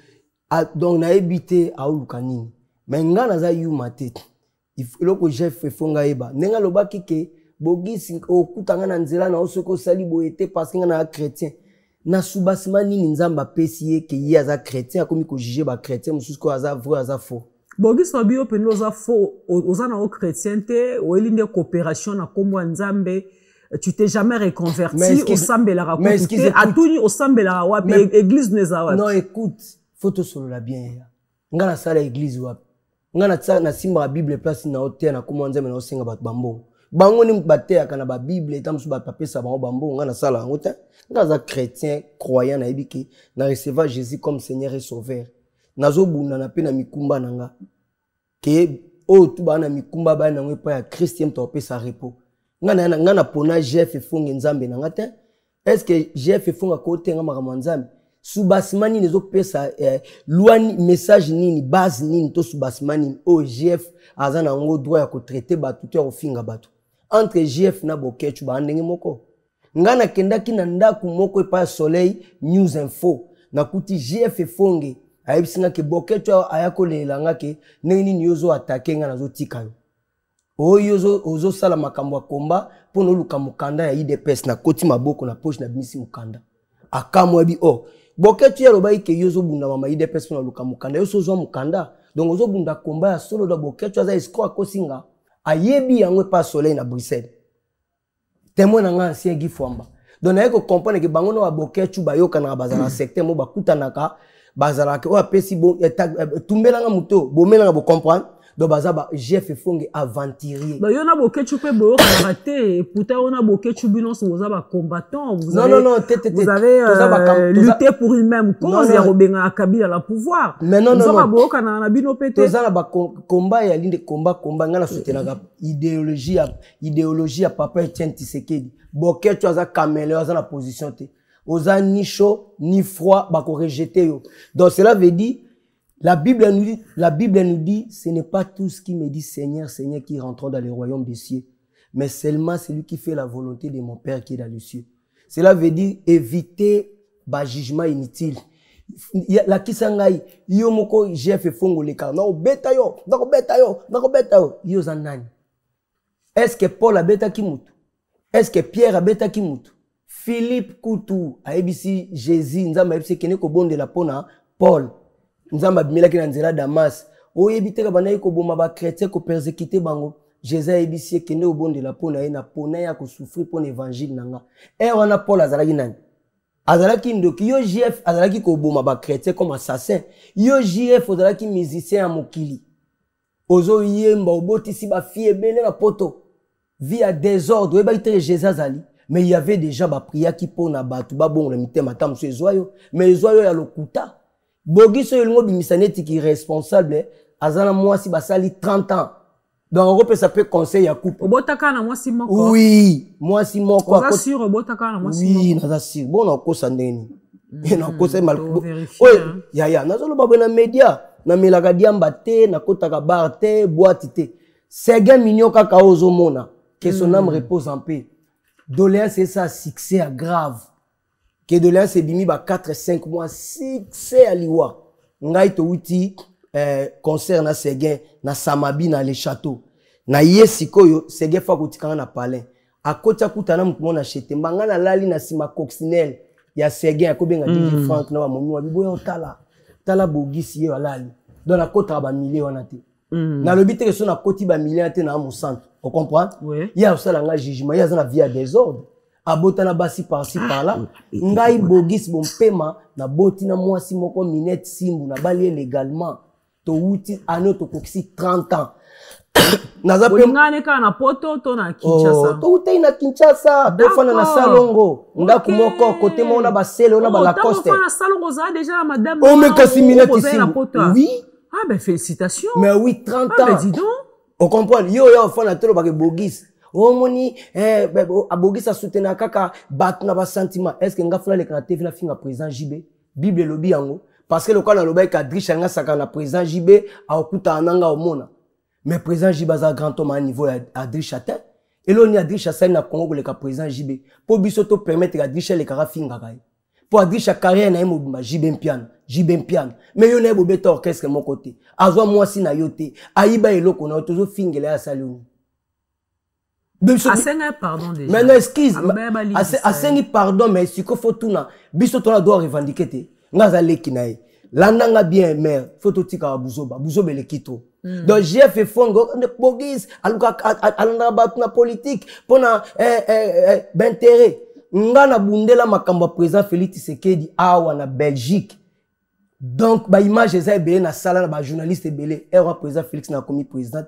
donc na ebité a ulukani mais ngana za yuma té il faut que chef fonga eba nenga lobaki ke Bogis okuta ngana nzela na osoko sali boyete parce que ngana chrétien na subasima nini nzamba pesi ye ke ye aza chrétien akomi ko juger ba chrétien mususu ko aza vrai aza faux. Bogis no bio pendo aza faux ozana o chrétien te o elinde coopération na komwa nzambe tu t'es jamais reconverti au sambela raconte atuni au sambela wapi église neza wapi. Non écoute faut te solo la bien ngana sala église wapi ngana tsa na simba la bible place na hôtel na komwa nzambe na osenga bat bambo bango ni bateya kana ba bible etamsu ba papesa bango bambo ngana sala ngota ngaza chrétien croyant na ebiki na recevoir Jésus comme Seigneur et Sauveur nazo bunda na pe na mikumba nanga ke o tu ba na mikumba ba na ngwe pa ya Christian to pesa repos ngana pona JF Fonge nzambe nanga te est-ce que JF Fonga ko tenga makama nzambe subasimani nezo pesa luani message nini base nini to subasimani o JF azana ngo droit ya ko traiter ba tuteur au finga batu entre JF na Bokechu ba ndenge moko ngana kendaki na ndaku moko pa Soleil News Info na kuti JF Fonge ayebisinga ke Bokechu ayakolela ngake nini nyozo attaquer ngana zo tika yo oyo ozo sala makambo komba pono luka mukanda ya IDPS na koti maboko na poche na bimisi mukanda akamwe bi Bokechu ya loba ike yozo bunda mama IDPS pono luka mukanda yoso zo mukanda donc ozo bunda komba ya solo da Bokechu aza escroc kosinga ayebi yango pa Soleil na Bruxelles témoin na nga ancien Guy Fwamba donc na yeko comprendre ke bango no ba Bokechu bayoka na bazala secteur mo bakutanaka bazala ke o apesi bo tumbela nga muto bomela nga bo comprendre donc bazaba JF Fonge aventurier ba yona Bokechu pe boyoka na raté pourtant on a Bokechu binos vous avez combattant vous avez lutté pour une même cause ya robenga Kabila la pouvoir mais non boyoka na bino pété tozala ba combat ya linde combat ngana soutenaka idéologie ya papa Etienne Tshisekedi Bokechu aza caméléon aza na position te oza ni chaud ni froid ba ko rejeter yo donc cela veut dire la Bible nous dit, ce n'est pas tout ce qui me dit Seigneur, Seigneur qui rentrent dans le royaume des cieux, mais seulement celui qui fait la volonté de mon Père qui est dans les cieux. Cela veut dire éviter le jugement inutile. La kisangai, yo moko JF Fongo leka, na obeta yo, yo zanani. Est-ce que Paul a beta ki mutu? Est-ce que Pierre a beta ki mutu? Philippe Koutou ayebisi Jésus nzamba ayebisi kene ko bondela pona Paul nzamba bimela ki na nzela Damas oyebi te ka bana ko boma ba chrétien ko persécuter bango Jésus ayebisi kene ko bondela pona ye na pona ya ko souffrir pour l'évangile nanga wana Paul azalaki nani azalaki ndoki yo JF azalaki ko boma ba chrétien comme assassin yo JF azalaki musicien ya mokili ozo yemba obotisi ba fille ebele na poto via désordre oyeba te Jésus azali mais il y avait déjà ba prière qui pona batu ba bon le mitema tam so ezoyo mais ezoyo ya lokuta bogiso elongo bimisaneti ki responsable azana moi si basali 30 ans donc Europe ça peut conseil ya couple obotaka na moi si moko oui moi si moko à côté sûr obotaka na moi si oui naza sûr bon na kosa ndeni na kosa mal oui ya nazo lo babona media na melaka diamba te na kotaka bar te boîte te Sega mignon kaka ozo mona que son âme repose en paix. Doléance c'est ça succès grave. Que doléance c'est bimi ba 4-5 mois succès aliwa. Ngai to uti concert na Sega na Samabi na les châteaux. Na yesikoyo Sega fa kotikanga na palais. Akota kutana mkumona chete mbanga na lali na sima coccinelle ya Sega akobenga DJ Frank na momi wa biboya otala. Tala bogisi ye alali. Dans la kota ba milliers wana te. Na lobi te que son a koti ba milliers te na mon centre. On comprend? Oui. Il y a aussi un jugement, il y a un via désordre. Abotana basi par-ci par-là. Ngai bogis bon paiement na botina moi si moko minette simbu na balié légalement. To wuti ano to koksi 30 ans. Naza pe ngane ka na poto to na Kinshasa. To wuti na Kinshasa, to fana na Salongo. Ndaku moko côté mona ba sele ona ba Lacoste. To fana na Salongo za déjà madame. Oh mais kasi minette simbu. Oui. Ah ben félicitations. Mais oui 30 ans. Ah ben dis donc. On comprend, yo fana tolo ba ke bogis. O moni abogis a soutenir kaka bat na ba sentiment. Est-ce que nga fala le kana TV na finga président JB? Bible lobi yango parce que le kana loba ka Dricha nga saka na président JB a okuta ananga omona. Mais président JB a grand homme à niveau à Dricha te. Et là on y a Dricha ça na Congo le ka président JB. Pour biso to permettre à Dricha le kara finga kai. Pour Dricha carrière na mo JB piano. Mais yo na bo beta orchestre mon côté. Azwa moi si na yote. Aiba eloko na tozo fingela ya salon. Asenga pardon déjà. Maintenant excuse. Asengi pardon mais si ko faut tout na. Biso to na doit revendiquer te. Ngaza leki na ye. Landanga bien mère. Faut to tika buzoba. Buzoba le kito. Donc j'ai fait fongo ne bogis aluka alanda bat na politique pona d'intérêt. Ngana bundela makamba président Félix Tshisekedi awa na Belgique. Donc ba image eza belé na sala na ba journaliste belé era président Félix na komi président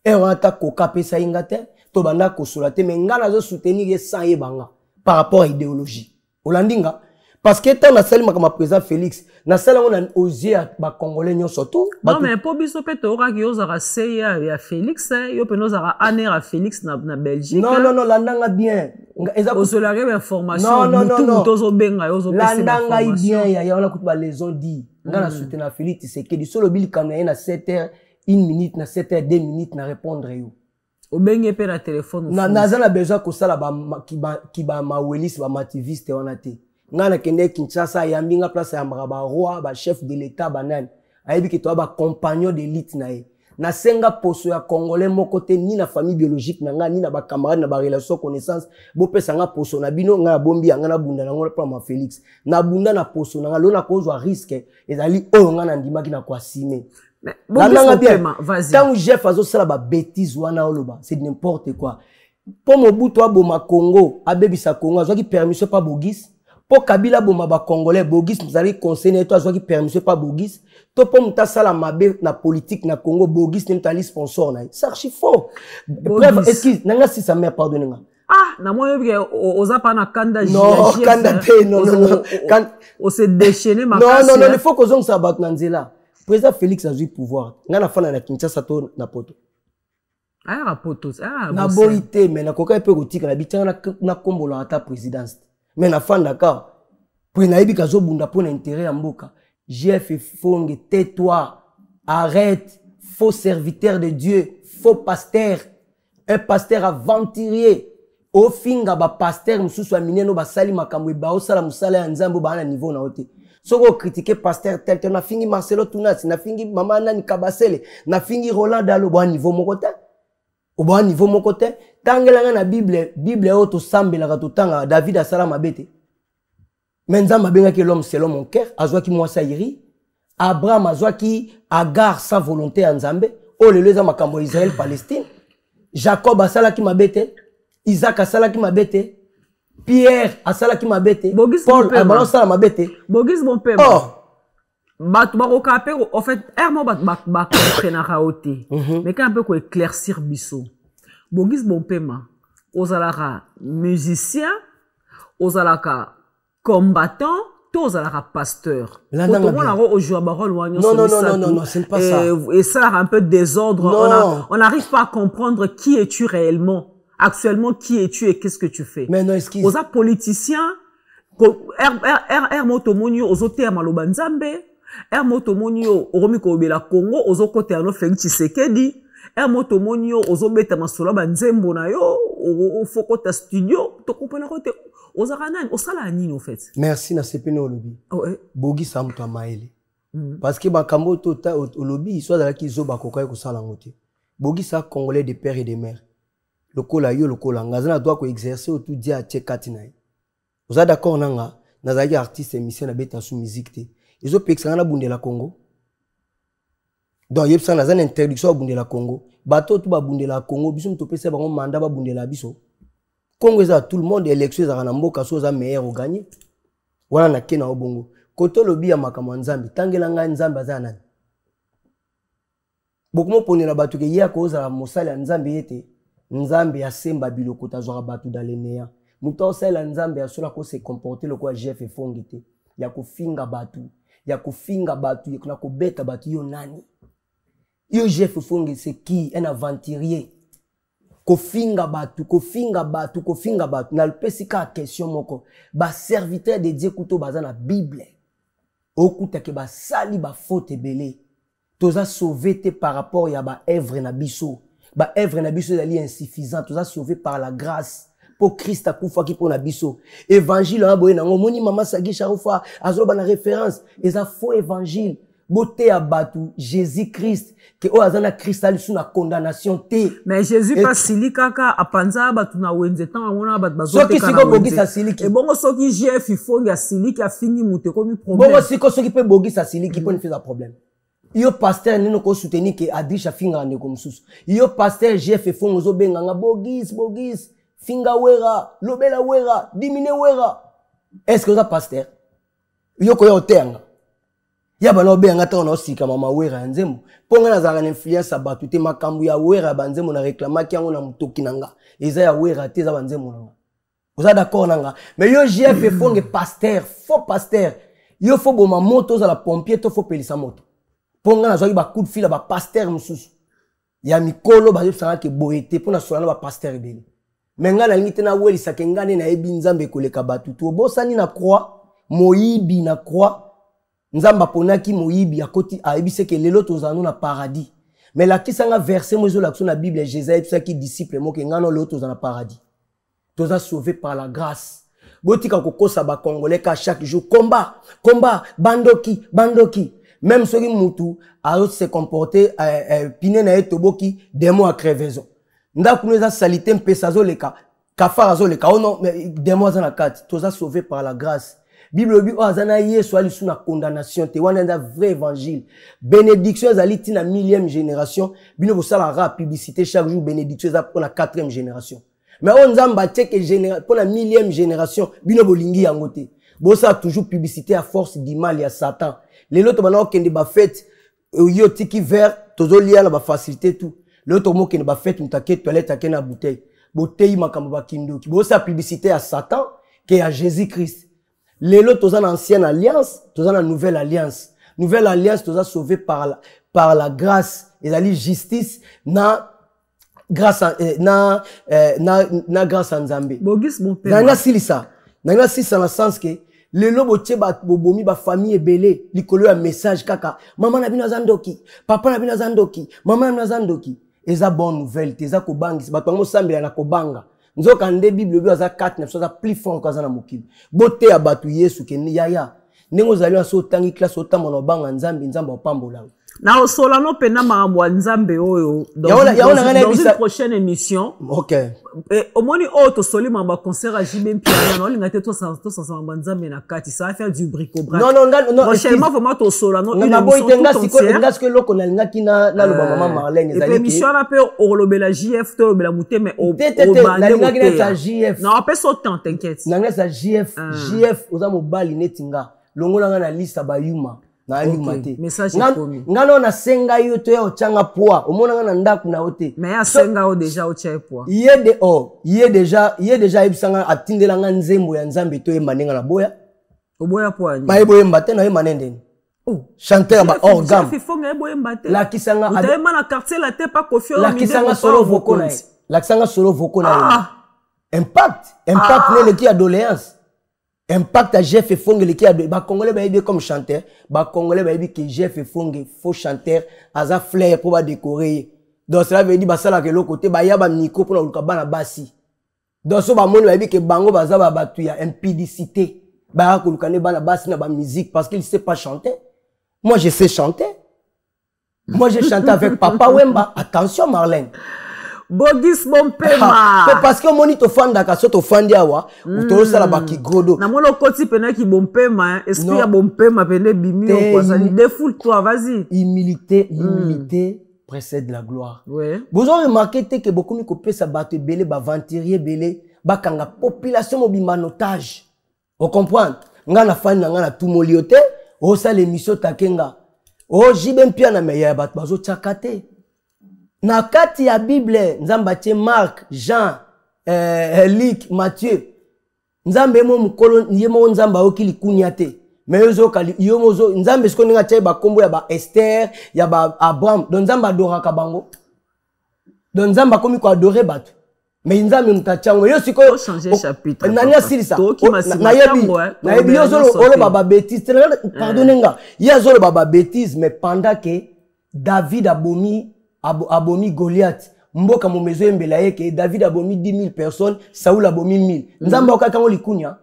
era ta koka pesa ingate to banda ko solate mais ngana zo soutenir ye sans ye banga par rapport à idéologie. Olandinga parce que tant na sali makamba président Félix na sala on a osé ba congolais nyo surtout. Non mais po biso pe to ra ki ozara seya ya Félix yo pe nozara aner à Félix na Belgique. Non landanga bien. Osolare information non tozo benga yozo pesa landanga bien ya on a kutu ba les ont dit ngana soutenir Félix Tshisekedi solo bil kamna na 7h 1 minute na 7h 2 minutes na répondre yo. Obenge pe na téléphone. Na za na besoin ko sala ba ki ba mawelis ba mativiste on a te. Ngana kende Kinshasa yambinga place ya ba roi ba chef de l'état banane. Ayebi ki to ba compagnon d'élite na ye. Na senga poso ya congolais moko te ni na famille biologique na nga ni na ba camarade na ba relation connaissance bo pesa nga poso na bino nga bombi nga na bunda na ngolo ma Félix na bunda na poso na nga lo na kozwa risque ezali oyo nga na ndimaki na kwa sime Bon, vas-y. Tant que Jeff a ça la bêtise wana oloba, c'est n'importe quoi. Pour Mobutu aboma Congo, abebisa Congo, azwa ki permission pas Bogis. Pour Kabila boma ba Congolais, Bogis nous allez conseiller toi azwa ki permission pas Bogis. To pour muta sala mabe na politique na Congo, Bogis nem tali sponsor na. C'est archi faux. Bref, excuse, nanga si sa mère pardonnez-moi. Ah, na moi yobi oza pa na kanda non, kanda te non. On s'est déchaîné ma non, il faut qu'on ça bat nanzela. Président Félix a eu pouvoir. Ngana fana na Kinshasa to na poto. Ah, na poto. Ah, na boité mais na koka pe kotika na bitanga na kombola ata présidence. Mais na fanda ka. Pour na yebi kazo bunda pour intérêt ya mboka. GF Fonge, tais-toi. Arrête. Faux serviteur de Dieu, faux pasteur. Un pasteur aventurier. Au finga ba pasteur mususu amineno ba sali makambo ba osala musala ya nzambo ba na niveau na ote. Soko critiquer pasteur tel na fingi Marcelo Tunasi na fingi mama nani Kabasele na fingi Roland Dalo ba niveau moko te au bon niveau mon côté tangelanga na bible auto sambela to tanga David asala mabete mais nzamba benga que l'homme selon mon cœur azwa ki mwasa iri Abraham azwa ki Agar sa volonté en Nzambe o le leza makambo Israël Palestine Jacob asala ki mabete Isaac asala ki mabete Pierre asala ki mabete Paul abalo sala mabete Bogis mon père oh bat barokape en fait ermo bat comprendre raoté mais quand un peu ko éclaircir biso Bogis bon pema ozalaka musicien ozalaka combattant tous à la pasteur. Non, non, c'est pas ça. Et ça a un peu de désordre. On n'arrive pas à comprendre qui es-tu réellement. Actuellement, qui es-tu et qu'est-ce que tu fais. Mais non, excuse. Aux politiciens, motomonio, aux termes à l'Obanzambe, motomonio, au Romiko Bela Congo, aux côtés à nos Félix Tshisekedi, motomonio, aux obeta masolo banzembo na yo, au Fokota studio, to comprendre côté. En fait. Merci na sepene au lobby. Bogi samto maele. Parce que bakambo tota au lobby soit dans qui zo bakoka ko sala ngote. Bogi sa congolais de père et de mère. Le kola yo le kola ngazana doit ko exercer autour dia tchekati na. Vous êtes d'accord nanga nazaki artiste émission na beta sous musique te. Ils ont pexanga na bundela Congo. Donc yepsa na zana interdiction bundela Congo. Bato tout ba bundela Congo biso mtopesa bango mandat ba bundela biso. Congo za tout le monde élection za na mboka so za meilleur au gagner wana na kena obongo koto lobi ya makambo nzambe tangela nga nzambe za nani bokumo ponela batu ke ya ko za mosala nzambe yete nzambe ya semba biloko tazwa batu dalenea muto osala nzambe ya sola ko se comporter le quoi Jeff efongete ya kofinga batu ya na ko beta batu yo nani yo Jeff efonge c'est qui un aventurier kofinga batu na pesika question moko ba serviteur de Dieu kuto baza na Bible okuta ke ba sali ba faute belé toza sauvé te par rapport ya ba œuvre na biso dali insuffisant toza sauvé par la grâce pour Christ a kufa ki pona biso évangile a boye nango moni mama sagi charufa azoba na référence eza faux évangile beauté à batu Jésus Christ que o azana cristal sous la condamnation te mais Jésus pas sili kaka apanza batu na wenze tant on a bat bazo te kana bogi sa sili et bon soki Jeff il faut ya sili qui a fini muté comme problème bon siko soki pe bogi sa sili qui peut faire un problème yo pasteur nino ko soutenir que adisha finga ne comme sous yo pasteur Jeff fo ngozo benganga bogis finga wera lobela wera dimine wera est-ce que ça pasteur yo ko yo tenga ya bana obenga ta ona osika mama wera nzembo ponga na zaka influence batu te makambu ya wera banzembo na réclamaki yango na mutoki nanga eza ya wera te za banzembo nanga oza d'accord nanga mais yo JF fonge pasteur faux pasteur yo fo boma moto za la pompier to fo pelisa moto ponga na zaki ba coup de fil ba pasteur mususu ya mikolo ba yebsanga ke boyete pona solana ba pasteur ebele menga na ngite na welisa ke ngane na ebi nzambe koleka batu to bosani na croix moyibi na croix nzamba ponaki moyibi akoti aibise ke lelo tozano na paradis mais la kisanga verset mozo la na Bible Jésus qui disciple mo ke ngano lelo tozana paradis toza sauvé par la grâce botika kokosa ba congolais ka chaque jour combat bandoki même soki mutu a se comporter pine na etoboki démon à crevaison ndaku neza salité mpesa zo leka kafara zo leka oh non mais démon za na kati toza sauvé par la grâce Bible bi azana yesu ali sous na condamnation te wana nda vrai évangile bénédiction zaliti na 1000e génération bino bo sala ra publicité chaque jour bénédiction za pour la 4e génération mais on nzamba teke génération pour la 1000e génération bino bolingi yango te bo ça toujours publicité à force du mal ya Satan les autres bana okende ba fête yo tiki vert tozo lia na ba facilité tout l'autre mo kende ba fête mutake toilette akena bouteille makambo ba kindoki bo ça publicité à Satan que à Jésus Christ. Les lots, tous en ancienne alliance, tous en nouvelle alliance. Nouvelle alliance, tous en sauvé par la grâce et la justice, grâce à Nzambe. Nanga silisa. Nanga silisa dans le sens que, les lots, bobomi, ba famille est belé, likolo un message kaka. Maman n'a bien zandoki, papa n'a bien zandoki, maman n'a zandoki. Et ça bonne nouvelle, t'es à kobangi, ba tongo sambi na kobanga. Nzoka nde Bible bi aza 4 9 plus fort kaza na mokili bote ya batu Yesu ke yaya nengo zali aso tangi classe otamba na banga nzambe opambola Na Solano pena makambo nzambe oyo dans une prochaine émission. OK. Au moins auto soli mamba concert à JB Piano non linga te to sans nzambe na kati ça va faire du bric-au-brac. Non. Prochainement vraiment to Solano une émission parce que loko na linga kina na loba maman Marlène ezali. Émission na pe orolobela JF to obela muteme au la linga kina sa JF. Non, pas so temps t'inquiète. Na sa JF oza mobali netinga. Longola na liste ba yuma. Na yumate message komi ngano na senga yo to ya ochanga poa omona na ndaku na ote mais ya senga o déjà ochai poa yé déjà ibisanga atindela nga nzembo ya nzambe to e manenga na boya oboya poa ni ba eboye mbate na ye manende chanteur ba orgam fifonga eboye mbate la kisanga utayema na quartier la te pas confiant la kisanga solo voko na la kisanga solo voko na impact ne le qui a doléance Impact à Jeff Fongue qui a ba congolais ba comme chanteur ba congolais ba que Jeff Fongue faux chanteur aza flair pour ba décorer donc cela veut dire ba sala que l'autre côté ba ya ba micro pour na bana basi donc so ba moni ba que bango baza ba batu ya impudicité ba ko lukane bana basi na ba musique parce qu'il sait pas chanter. Moi je sais chanter, moi j'ai chanté avec Papa Wemba. Attention Marlène Bogis Bompema. Parce que moni to fanda ka so to fandi awa to sala ba ki godo. Na mono koti pena ki Bompema, esprit ya Bompema pene bimi quoi ça ni défoule toi vas-y. Humilité précède la gloire. Ouais. Vous avez remarqué que beaucoup mi kopé sa batte belé ba venturier belé ba kanga population mobima otage. On comprend. Nga na fani nga na tout molioté, o sa l'émission takenga. O jibem pia na meya bat bazo chakate. Na kati ya Bible, nzamba tie Marc, Jean, Luc, Matthieu. Nzambe mo mukolo yemo nzamba okili kunyate. Mais yozo kali yomozo nzambe siko ninga tie ba kombo ya ba Esther, ya ba Abraham, don nzamba adora kabango. Don nzamba komi ko adorer batu. Mais nzambe mutachango yo siko changer chapitre. Nanya silisa. Na yebi yozo olo baba bêtise. Pardonnez-nga. Yozo baba bêtise mais pendant que David abomi Goliath, mboka momezo embela yeke David abomi 10 000 personnes, Saoul abomi 1000. Nzamba okakango likunya.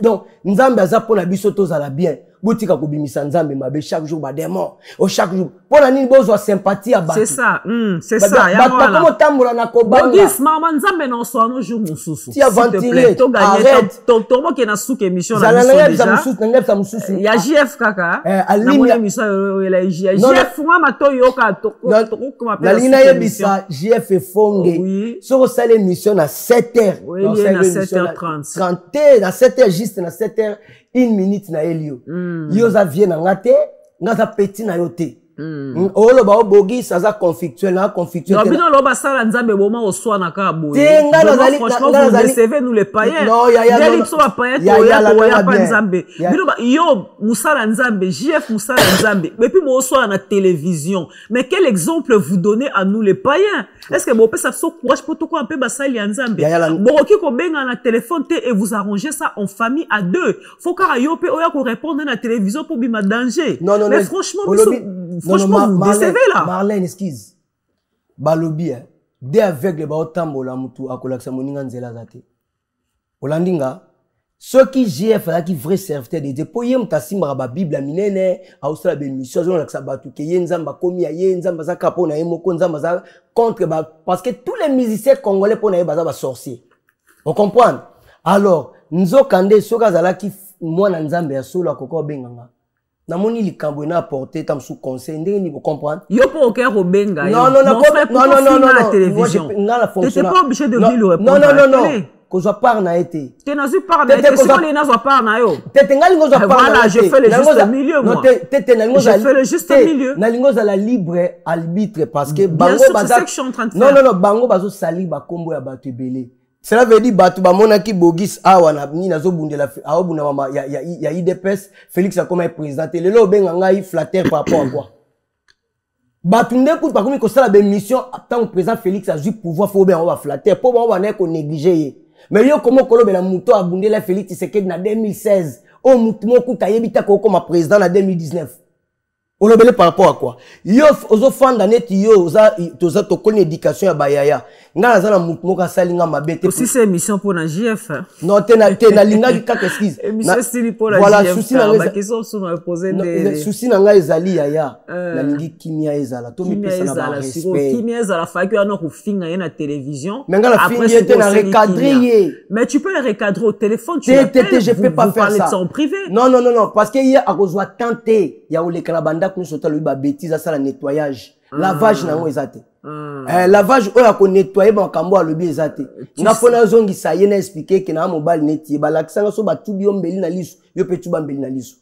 Donc nzambe aza pona biso tozala bien. Botika kobimisa nzambe mabe chaque jour ba démon. Au chaque jour. Pona nini bozo sympathie à c'est ça. C'est ça. Ya voilà. Comme tambola na kobanga. Bogis mama nzambe na so no jour mususu. Ti aventurier. Arrête. Tomo ke na souke émission na mususu. Ya JF kaka. Na mon émission la JF mama to yoka to kuma na lina yebisa JF Fongue. Sur ça l'émission na 7h. Oui, na 7h30. 30 na 7h juste na 7h 1 minute na elio. Yo za vie na ngate, ngaza petit na yote. Olo ba Bogis aza conflictuel na conflictuel. Non bino lo ba sala nzambe boma oswa na ka boye. Franchement vous recevez nous les païens. Non ya no so ba païens to ya pa nzambe. Bino ba yo musala nzambe, JF musala nzambe. Mais puis mo oswa na télévision. Mais quel exemple vous donnez à nous les païens? Est-ce que vous pouvez ça courage pour tout quoi un peu basali nzambe? Bon qui ko benga na téléphone et vous arrangez ça en famille à deux. Faut ka yo pe oya ko répondre na télévision pour bima danger. Mais franchement franchement, vous décevez là. Marlène, excuse. Balobi, dès avec les baotambo la mutu akolaksa moninga nzela zate. Olandinga, ceux qui JF là qui vrai serviteur de Dieu, pour yem tasimba ba Bible minene, a usala be mission zona laksa batu ke yenzamba komi ya yenzamba za kapo na yemoko nzamba za contre ba parce que tous les musiciens congolais pour na baza ba sorcier. On comprend? Alors, nzo kande soka zala ki mwana nzambe ya solo akoko benganga. Namoni likambo na apporter tam sous conseil ndenge ni comprendre yo po oké robenga non la télévision t'es pas obligé de venir le répondre non que je parle na été t'es na su parle na été si on na zo parle na yo t'es ngali ngo zo parle voilà je fais le juste milieu moi t'es nali ngo je fais le juste milieu nali ngo za la libre arbitre parce que bango baza non bango bazo sali ba kombo ya batu belé. Cela veut dire batu ba monaki Bogis awa na ni nazo bundela aobuna mama ya IDPS Félix akoma est président lelo benga ngai flatteur par rapport à quoi batu ndeku pa komi ko sala be mission tant président Félix a eu pouvoir faut bien on va flatteur pour on va ne ko négliger mais yo comment kolobela muto abundela Félix Tshisekedi na 2016 o mutu moko tayebita ko comme président na 2019 On le par rapport à quoi? Yo, ozo fanda net yo, oza tokoni éducation ya bayaya. Nga nazana mutmoka salinga mabete. Aussi c'est émission pour la JF. Non, tena linga ki kaka excuse. Émission style pour la voilà, JF. Souci na la question sur nous poser des souci na nga ezali yaya. Na lingi kimia ezala. To mi pesa na ba respect. Kimia ezala fa que na ko finga na télévision. Mais nga la fingi était na recadrer. Mais tu peux le recadrer au téléphone, tu je peux pas faire ça. De ça en privé. Non, parce que hier à cause tenter, ya ole kala banda nous sota le ba bêtise ça la nettoyage. Lavage na ngo ezate. Lavage oyo ko nettoyer ba kambo alobi ezate. Na fona zongi sa yena expliquer que na mobile neti ba lakisanga so ba tubi ombeli na lisu, yo pe tuba mbeli na lisu.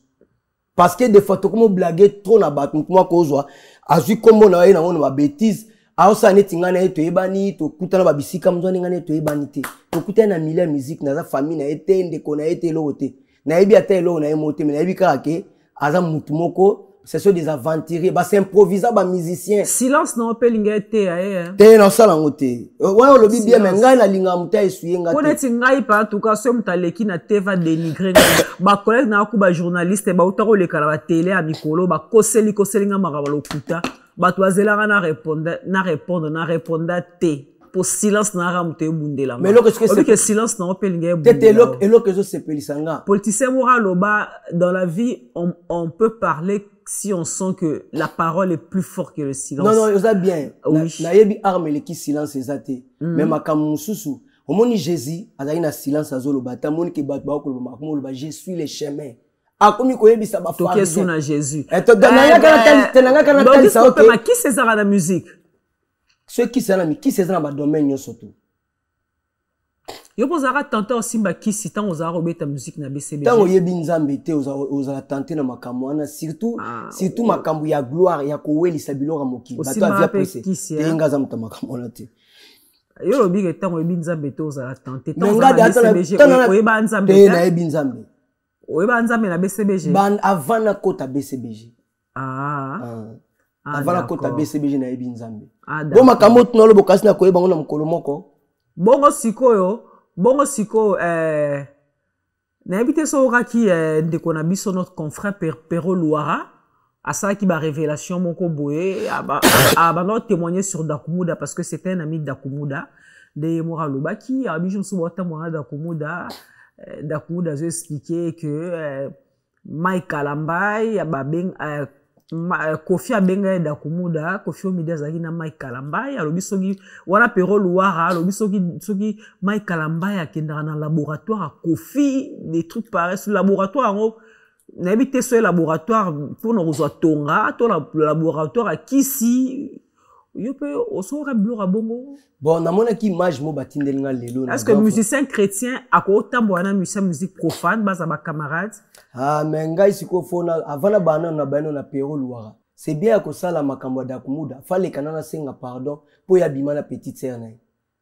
Parce que des fois to comme blaguer trop na ba moi ko zwa azui kombo na yena ngo ba bêtise. Aosa neti ngana eto ebani to kutana ba bisika mzoni ngana eto ebani te. To kutana na milieu musique na za famille na ete ndeko na ete lote. Na ebi ata elo na emote mais na ebi kaka ke aza mutu moko. Ce sont des aventuriers, bah c'est improvisant, bah musicien. Silence non peut linga te aye. Te na sala ngote. Ouais le bi bien mais ngai na linga muta esuye ngate. Connaître ngai pa en tout cas so mutaleki na te va dénigrer. Ba collègue na ku ba journaliste ba utako le kala ba télé a mikolo ba koseli nga makaba lokuta. Ba toazela na répondre te. Pour silence na ramute bundela. Mais lorsque c'est que silence non peut linga bundela. Tete et lorsque c'est pelisanga. Politicien moraloba dans la vie on peut parler si on sent que la parole est plus forte que le silence. Non, ça bien. Oui. Na yebi arme le qui silence ezate. Mais makamu susu. Au moni Jésus, azali na silence azolo bata moni ke bat ba ko ba je suis le chemin. Akomi ko yebi sa ba fa. Toke suna Jésus. Et to dana kana kana ça OK. Mais qui c'est ça la musique? Ceux qui c'est là mais qui c'est dans ba domaine yo surtout. Yo pozara tenter aussi ba kisi tant ozara robeta musique na BCB. Tant oyebi nzambe te ozara tenter na makambo wana surtout makambo ya gloire ya kowelisa bilora moki. Bato avia pressé. Te ngaza muta makambo na te. Yo lobi ke tant oyebi nzambe te ozara tenter. Tant ozara oyeba nzambe te na yebi nzambe. Oyeba nzambe na BCBG. Ban avant na kota BCBG. Avant na kota BCBG na yebi nzambe. Bo makambo tunalo bokasi na koyeba ngona mukolo moko. Bongo siko na habité sora qui ndeko na biso notre confrère Pero Luara à ça qui ba révélation moko boye a témoigner sur Dakumuda parce que c'était un ami de Dakumuda de Moraloba qui a biso subota mwana Dakumuda a expliqué que Mike Kalambai a Kofi abenga Dakumuda Kofi Omida zaki na Mike Kalambai alobi soki wana Pero Luara alobi soki Mike Kalambai akenda na laboratoire à Kofi des trucs pareils sur laboratoire na habité sur laboratoire pour nous tonga to laboratoire à Kisi yo pe osora blora bongo bon na mona ki image mo batindelinga lelo est-ce que musicien chrétien akotambo na musique profane baza ba camarades mais ngai siko fona avant bana na bano na Pero Luara c'est bien ko sala makambo da Dakumuda fallait kanana senga pardon pour ya bimana petite sœur na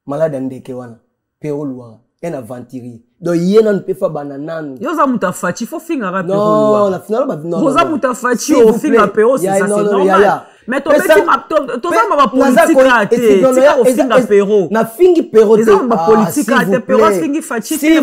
malade ndeke wana Pero Luara un aventurier donc yena ne peut pas banana yo za mutafachi faut finga ra Pero Luara non la finale ba non za mutafachi au finga Pero c'est ça c'est normal mais to ma politique ate tika ofinga Pero na fingi Pero ma politique ate Pero fingi fachi s'il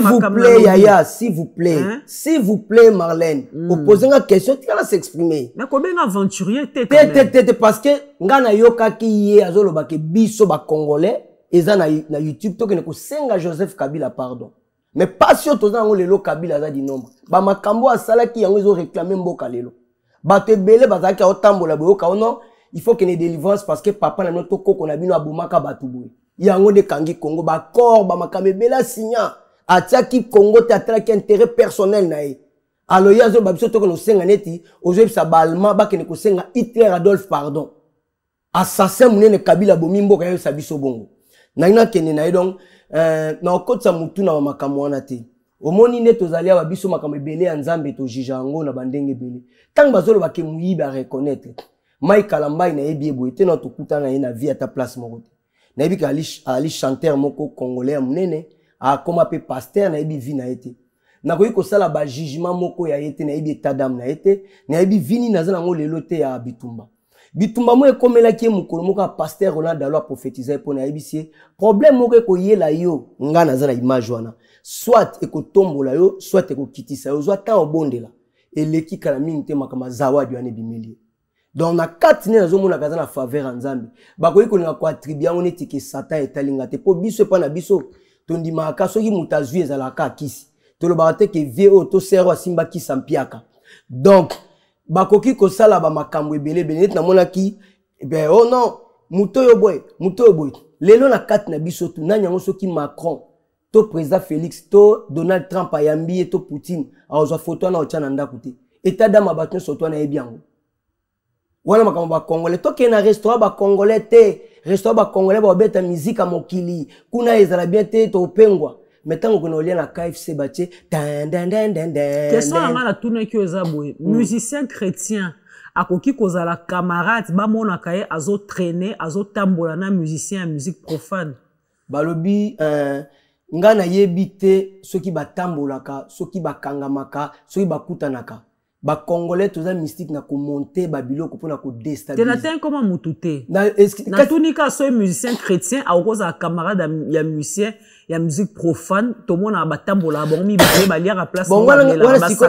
vous plaît Marlène opposez une question tu vas s'exprimer mais combien aventurier t'es parce que ngana yoka ki ye azoloba ke biso ba congolais eza na YouTube to ke ko senga Joseph Kabila pardon mais pas sur toza ngo lelo Kabila za di nombre ba makambo asala ki yango ezo réclamer mboka lelo ba te belé bazaki otambola boyoka ono il faut que ne délivrance parce que papa na notre koko na bino abomaka batuboy yango de kangi Congo ba corps ba makame bela signa atiaki Congo théâtre qui intérêt personnel na ye alors yazo ba biso to ko senga neti ozobi sa balma ba ke ne ko senga Hitler Adolphe pardon assassin munene Kabila bomi mboka yo sa biso bongo na kene na donc na okotsa mutu na makambo wana te omoni ne tozali wa biso makambo ebele ya nzambe to jija ngo na bandenge bele tant bazolo ba ke muyiba reconnaître Mike Kalambai na yebi eboete na tokuta na ye na vie à ta place moko na yebi ka ali chanteur moko congolais munene a koma pe pasteur na yebi vi na ete na koyi ko sala ba jugement moko ya ete na yebi état d'âme na ete na yebi vini na zana ngo lelo te ya bitumba mo ekomela ki mukolo moko pasteur Roland Dalo prophétiser pour na yebi sie problème moko ko yela yo nga na zana image wana soit ekotombola yo soit ekokitisa yo soit ta obondela eleki kala mingi te makama zawadi wana bimeli donc na kati ne nazomona kaza na faveur en Nzambe bakoyi kolinga ko attribuer yango neti ke Satan etalinga te po biso pa na biso tondimaka soki mutu azwi ezalaka akisi tolobaka te ke vie oyo tosero asimba kisa mpiaka donc bakoki kosala bamakambo ebele ebele neti namonaki oh non mutu oyo boye lelo na kati na biso tu nani yango soki Macron to président Félix to Donald Trump ayambi to Poutine azwa photo na otia na ndako te état d'âme bato nyonso to anayebi yango wana makambo ba congolais to ke na restaurant ba congolais te restaurant ba congolais ba beta musique mokili kuna ezala bien te to pengwa metango kono lia na KFC batie dan question nga na tuna ki oza boye musicien chrétien akoki kozala camarade ba mona kaye azo traîner azo tambola na musicien ya musique profane balobi nga na yebi te soki batambolaka soki bakangamaka soki bakutanaka ba congolais toza mystique na ko monter ba biloko pona ko déstabiliser tenatin comment mututé na tunika so musicien chrétien akoza camarade ya musicien ya musique profane to mona batambola bon mi balia place bon voilà siko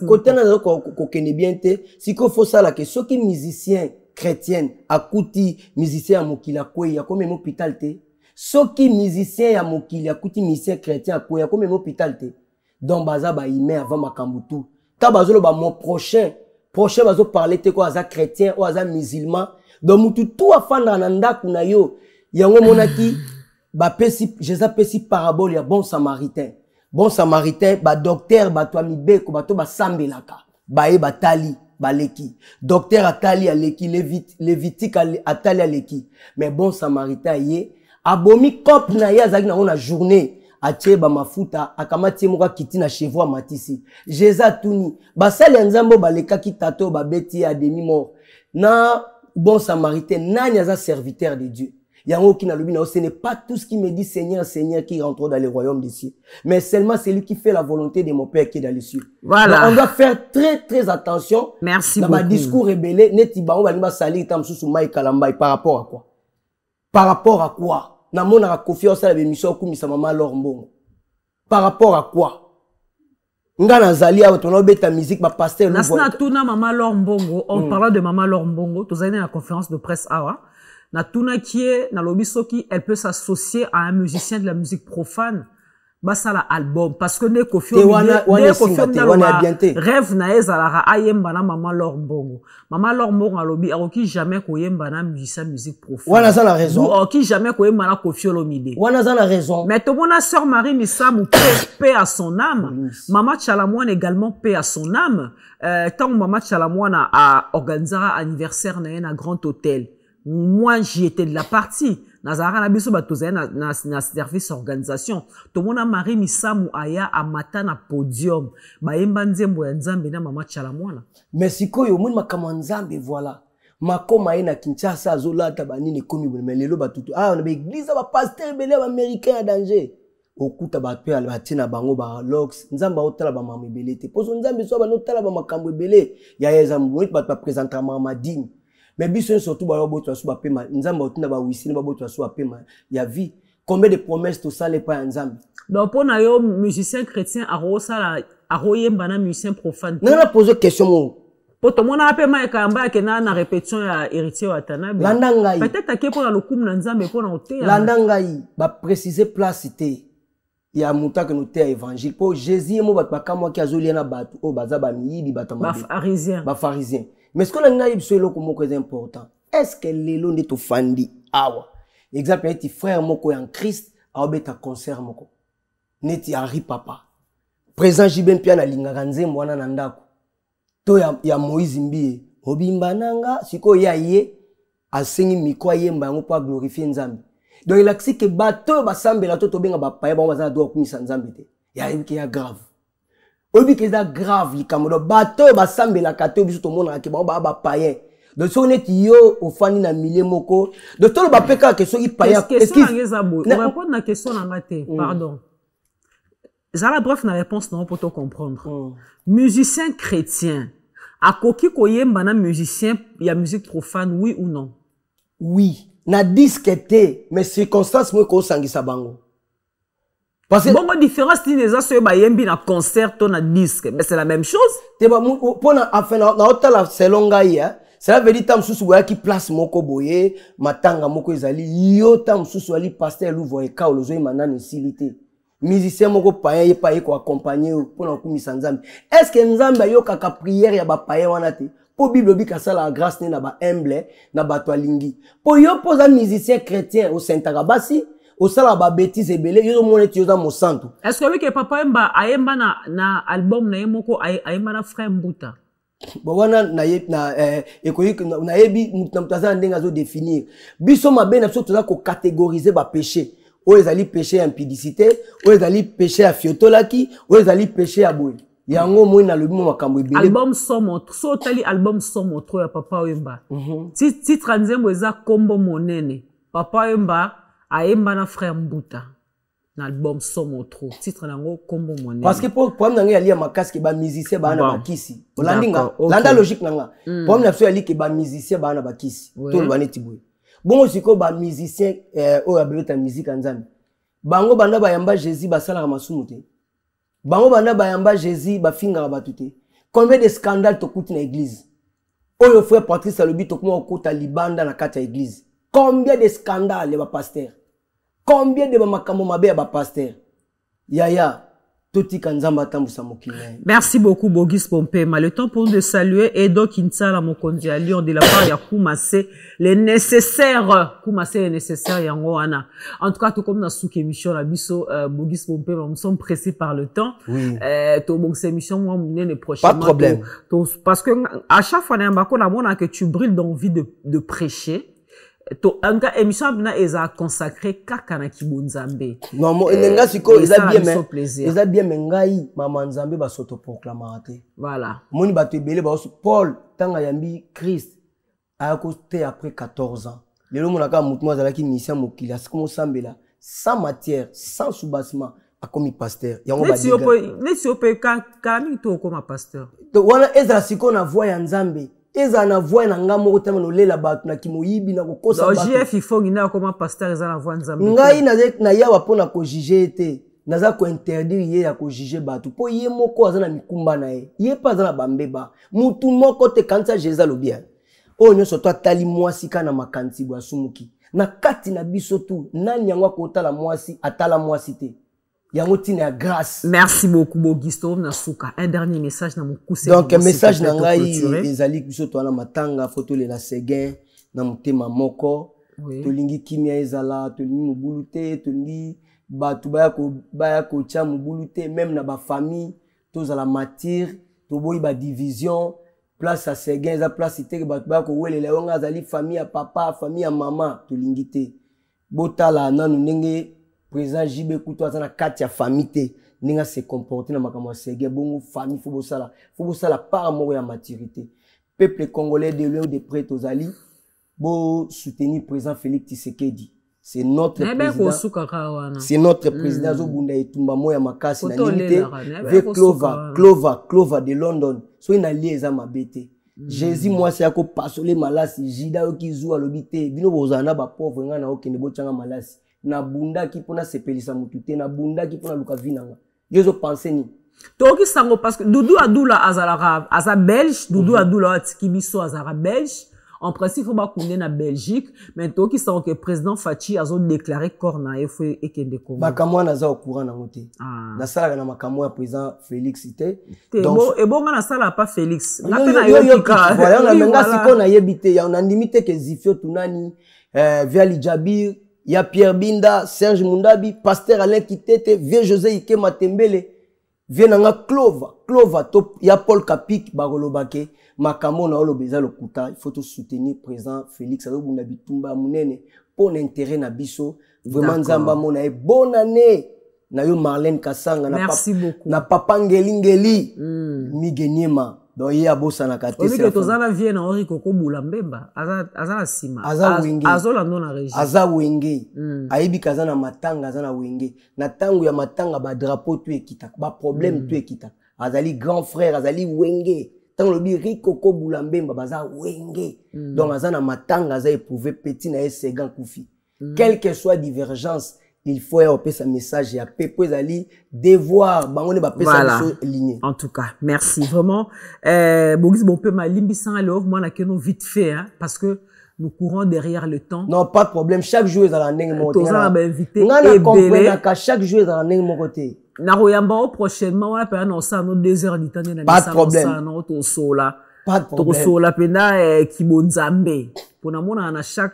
côté na ko kene bien te siko faut ça la que soki musicien chrétien akuti musicien ya mokili akoya comme un hôpital te soki musicien ya mokili akuti musicien chrétien akoya comme un hôpital te donc baza ba ime avant makambo tout ta bazolo ba mon prochain bazo parler te ko aza chrétien ou aza musulman donc mutu tout afandra na ndaku na yo yango monaki ba pesi Jésus pesi parabole ya bon samaritain ba docteur ba to amibeko ba to ba sambelaka ba e batali baleki docteur atali aleki lévitique atali aleki mais bon samaritain ye abomi cop na ye azaki na ona journée atie ba mafuta akamati moka kiti na chevaux matisi Jésus tuni basali nzambo baleka kitato babeti ya demi mort na bon samaritain nani aza serviteur de Dieu yango ki na lobi na ce n'est pas tout ce qui me dit Seigneur qui rentre dans le royaume des cieux mais seulement celui qui fait la volonté de mon Père qui est dans les cieux. Voilà. Donc, on doit faire très attention. Merci dans beaucoup. ma discours rébellé neti ba on va ba sali tam susu mai kalamba par rapport à quoi na mona confiance à la émission kumisa mama Lorbongo par rapport à quoi nga nazali a to beta musique ba pasteur na sna tuna mama Lorbongo on parlant de mama Lorbongo to zali na conférence de presse awa na tuna qui est na lobi soki elle peut s'associer à un musicien de la musique profane basala album parce que ne Koffi rêve na ezala ayemba na mama Lorbongo alobi akoki jamais koyemba na musicien musique profane wana za la raison akoki jamais koyemba na Koffi Olomide wana za la raison mais to mona sœur Marie Misamou paix à son âme maman Chalamouane également paix à son âme tant maman Chalamouane a organisé anniversaire na Grand Hôtel. Moi, j'y étais de la partie. Nazara na biso batoza na service organisation. To mona Marie Misamou aya amata na podium. Ba yemba nzembo ya Nzambe na mama Chalamouane. Mais sikoyo moni makama Nzambe voilà. Makoma na Kinshasa azolata banini komi mais lelo batutu. On a église ba pasteur belé américain à danger. Okuta bato ya batina bango ba lox Nzamba otala ba mama belé te. Poso Nzambe so ba notala ba makambo belé. Ya ezambo ba présenter mama ding. Mais biso surtout ba boto asu ba pema Nzamba otina ba wisini ba boto asu ba pema ya vie combien de promesses to ça les pas Nzambe donc pour na yo musicien chrétien aroyemba na musicien profane na na poser question mo poto mona apema ekamba ke na répétition ya héritier wa Tanabe landangai peut-être ake pour na lokumu na Nzambe pour na oteya landangai ba préciser place té ya muta que nous té évangile pour Jésus mo ba kamwa ki azolia na batu o baza ba miyibi batama ba pharisien. Mais ce qu'on a dit, c'est important. Est-ce que les lois de ton fandi awa? Exemple, un frère moko en Christ, a obéta concert moko. Neti Henri Papa. Présent Jiben Piana lingaranze mwana nandako. To ya Moïse Mbie. Obimba nanga, siko ya ye, asengi mikwa yemba yango pa glorifier Nzambe. Donc il a dit que bato basambe la to benga ba paye ba baza do kumisa Nzambe te. Ya grave. Obi que c'est grave likamodo bato basambe la kato biso to mona ke ba payen donc so net yo ofani na milieu moko de tout le bapeka que so i payen est-ce que on répond na question na ngate pardon ça la bref na réponse non pour te comprendre musicien chrétien akoki koyemba na musicien ya musique profane oui ou non oui na disque te mais circonstance mo ko sangisa bango. Parce que bon, différence, c'est que ça yembi na concert, na disque, mais c'est la même chose. Pour na enfin na hôtel selon gaïa, Cela veut dire tam susu boya ki place moko boye matanga moko ezali yo tam susu ali pasteur louvo e ka olozo manana silité musicien moko paye ye paye ko accompagner pour na kumisa nzambe. Est-ce que nzambe yo kaka prière ya ba paye wana te po bible bi kasala la grâce ne na ba humble na ba toalingi po yo poza musicien chrétien au Saint-Aga basi au sala ba bêtise ebele yo mona ti yo za mo santo. Est-ce que que papa emba ayemba na album na yemoko ayemba na frère Mbuta? Bon wana na ekoyi na yebi mutaza ndenga zo définir biso mabe na biso toza ko catégoriser ba péché o ezali péché ya impudicité o ezali péché ya fiotolaki o ezali péché ya boye yango moi na lobi makambo ebele album somo so tali album somo tro ya papa Wemba titre nzembo eza kombo monene papa Wemba ayemba na frère Mbuta na album somo tro titre nango kombo monene parce que pour problème nanga ali ya makasi ba musicien ba na bakisi olandinga landa logique nanga problème na so ali ke ba musicien ba na bakisi to le baneti boye bongo siko ba musicien o abeleta musique nzambe bango banda ba yamba Jésus ba sala masumu te bango banda ba yamba Jésus ba finga ba tuté combien de scandales to kuti na église oyo frère Patrice alobi to kuma okota libanda na kati ya église combien de scandales ya ba pasteur combien de makambo mabe ya ba pasteur yaya toti kanzamba tambusa mokili. Merci beaucoup Bogis Pompema. Le temps pour nous de saluer Edo Kinsala Mokonzi à Lyon de la part ya Koumassé les nécessaires Koumassé les nécessaires yango ana. En tout cas tout comme na souk émission la biso Bogis Pompema nous sommes pressés par le temps. Oui. To bon cette émission moi les prochains. Pas de problème. Parce que à chaque fois na mbako na mona que tu brilles d'envie de prêcher. To anga émission bina eza consacré kaka na kibonzambe. Non mo enenga siko eza bien mengai mama nzambe ba soto proclamate. Voilà. Moni ba te belé ba Paul tanga yambi Christ a côté après 14 ans. Lelo monaka mutu azala ki mission mokili asiko sambela sans matière, sans soubassement a comme pasteur. Yango ba diga. Neti ope kami to comme pasteur. To wana eza siko na voix ya nzambe. Eza na voix na ngamo ko tama no lela batu na kimoyibi na kokosa batu. JF ifongi na comme pasteur eza na voix nzambe. Ngai na yawa pona ko juger te. Naza ko interdire ye ya ko juger batu. Po ye moko aza na mikumba na ye. Ye pa aza na bambeba. Mutu moko te kanisa Jésus lo bien. O nyoso to atali mwasi kana makanti bwa sumuki. Na kati na biso tu nani yango ko tala mwasi atala mwasi te. Yango tina ya grâce. Merci beaucoup Bogisto na suka. Un dernier message na mukuse. Donc un message na ngai ezali biso to na matanga photo le la Seguin na mutema moko. To lingi kimia ezala to lingi mubulute to lingi batu baya ko cha mubulute même na ba famille to za la matière to boyi ba division place à Seguin za place ite batu baya ko welela wonga azali famille ya papa famille ya maman to lingi te. Botala nanu ndenge président JB Kuto azana kati ya famille te ninga se comporter na makambo ya Seguin bongo famille faut bosala par moko ya maturité. Peuple congolais de l'eau de près tozali bo soutenir président Félix Tshisekedi. C'est notre président. C'est notre président Zobunda etumba moya makasi na limité avec Clover de London. So ina lieza mabete. Jésus moi c'est ako pasole malasi jida okizu alobité bino bozana ba pauvre nga na okende bochanga malasi. Na bunda ki pona sepelisa mutute na bunda ki pona luka vinanga yozo penser ni toki sango parce que Doudou Adoula azala aza belge Doudou Adoula atiki biso azala belge en principe faut ba kunde na Belgique mais toki sango que président Fachi azo déclarer corna e faut ekende ko makamwa na za au courant na ngote na sala na makamwa président Félix ité donc et bon na sala pas Félix na pena yo ka voilà na menga siko na yebite ya on limité que Zifio Tunani Viali Jabir ya Pierre Binda, Serge Mundabi, Pasteur Alain Kitete, Vieux José Ike Matembele, Vieux Nanga Clova, top, ya Paul Kapik, Barolobake, Makamo na Olobeza Lokuta, il faut tout soutenir président Félix Alo Mundabi Tumba Munene, pour l'intérêt na biso, vraiment Nzamba Monae, bonne année, na yo Marlène Kassanga, na papa Ngeli, Migeniema. Donc il y a bossa na kate. Omi que tozala vie na ori koko bulambemba. Azala sima. Azola non na régie. Aza wenge. Aibi kazana matanga azana wenge. Na tangu ya matanga ba drapeau tu ekita. Ba problème tu ekita. Azali grand frère, azali wenge. Tango lobi rikoko bulambemba baza wenge. Donc azana matanga aza éprouvé petit na esegan koufi. Quelle que soit divergence, il faut appeler sa message et appeler pour aller devoir bangoné ba pesa Voilà. ligne. En tout cas, merci vraiment. Bogis bon peu ma limbi sans alors moi la kenon vite fait hein, parce que nous courons derrière le temps. Non, pas de problème. Chaque joueur est dans la ndenge mon côté. Tous ça va inviter On a et compris belé. que chaque joueur est dans la ndenge mon côté. Na royamba prochainement on a pas non ça nos 2 heures du temps na Pas de problème. ça non to sola. Pas de To problème. sola pena kibonzambe. Pour na mona na chaque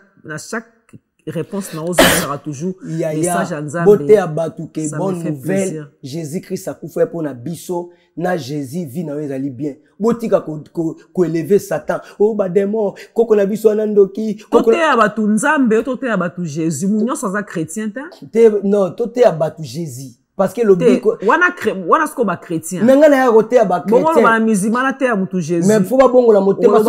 réponse na ozo sera toujours message en Nzambe. Beauté à Batouké, Ça me bonne fait nouvelle. plaisir. Jésus-Christ a fait pour na biso. Na Jésus vit na ezali bien. Botika ko élever Satan. Oh ba démon, koko na biso anandoki. Tote ya batu Nzambe, tote ya batu Jésus. Mounyon sans a chrétien ta? Non, tote à Batou Jésus. Parce que le but Wana sko ba chrétien. mais ngana ya côté à ba Bongo ba chrétien. musulman te ya mutu Jésus. Mais faut pas bongo la motema.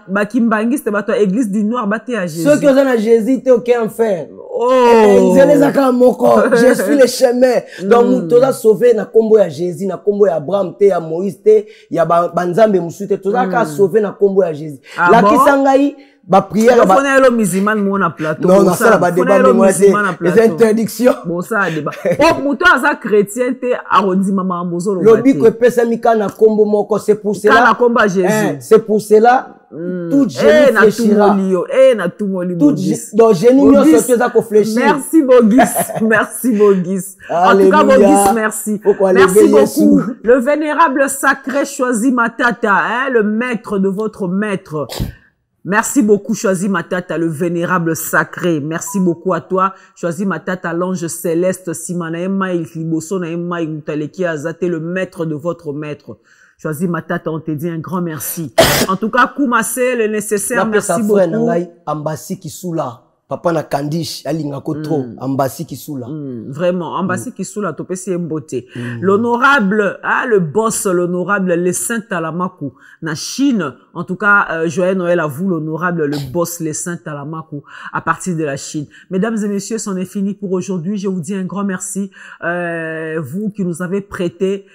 Ba kimbangiste ba to église du noir ba te ya Jésus. Ceux qui ont à Jésus, t'es aucun enfer. Oh. Je suis le chemin. Donc, tu as sauvé na kombo ya Jésus, na kombo ya Abraham, te ya Moïse, te ya banzambe musute, tu as sauvé na kombo ya Jésus. Ah La bon? kisangai, ba prière, ba. Fona lo musulman mo na plateau. non, non, ça la ba débat de moi, les interdictions. Bon, ça débat. Oh, muto aza chrétien te arrondi mama mozo lo. Lobi ko pesa mika na kombo moko, c'est pour cela. Kana komba Jésus. C'est pour cela. Tout genou fléchira. Na tumoli. Tout donc genou nous sortir ça ko fléchir. Merci Bogis. Merci Bogis. En tout cas Bogis, merci. Merci beaucoup. Le vénérable sacré Choisi Matata, hein, le maître de votre maître. Merci beaucoup, Choisi Matata, le vénérable sacré. Merci beaucoup à toi, Choisi Matata, l'ange céleste, Simanaema, Illiboso, Naema, Mutaleki, Azate, le maître de votre maître. Choisi Matata, on te dit un grand merci. En tout cas, Koumassé, le nécessaire, merci beaucoup. Ambassi qui sous là. Papa na Kandish, alinga kotro, Ambassi qui sous là. Vraiment, Ambassi qui sous là, topé c'est beauté. L'honorable, hein, le boss, l'honorable, les Saints Talamakou, na Chine. En tout cas, joyeux Noël à vous, l'honorable, le boss, les Saints Talamakou, à partir de la Chine. Mesdames et messieurs, c'en est fini pour aujourd'hui. Je vous dis un grand merci, vous qui nous avez prêté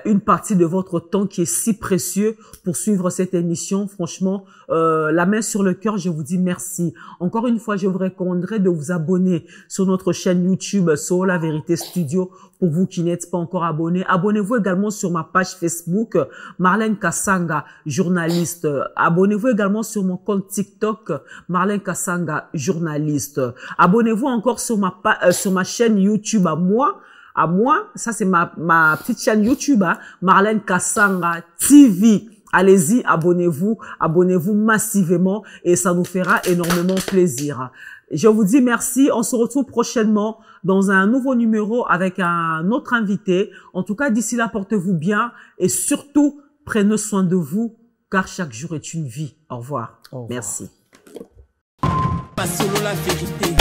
une partie de votre temps qui est si précieux pour suivre cette émission. Franchement, la main sur le cœur, je vous dis merci. Encore une fois, je vous recommanderais de vous abonner sur notre chaîne YouTube Solo La Vérité Studio. Pour vous qui n'êtes pas encore abonnés, abonnez-vous également sur ma page Facebook Marlène Kassanga, journaliste. Abonnez-vous également sur mon compte TikTok Marlène Kassanga, journaliste. Abonnez-vous encore sur ma chaîne YouTube à moi, ça c'est ma petite chaîne YouTube, hein, Marlène Kassanga TV. Allez-y, abonnez-vous massivement et ça nous fera énormément plaisir. Je vous dis merci, on se retrouve prochainement dans un nouveau numéro avec un autre invité. En tout cas, d'ici là, portez-vous bien et surtout, prenez soin de vous car chaque jour est une vie. Au revoir. Merci. Pas solo la vérité.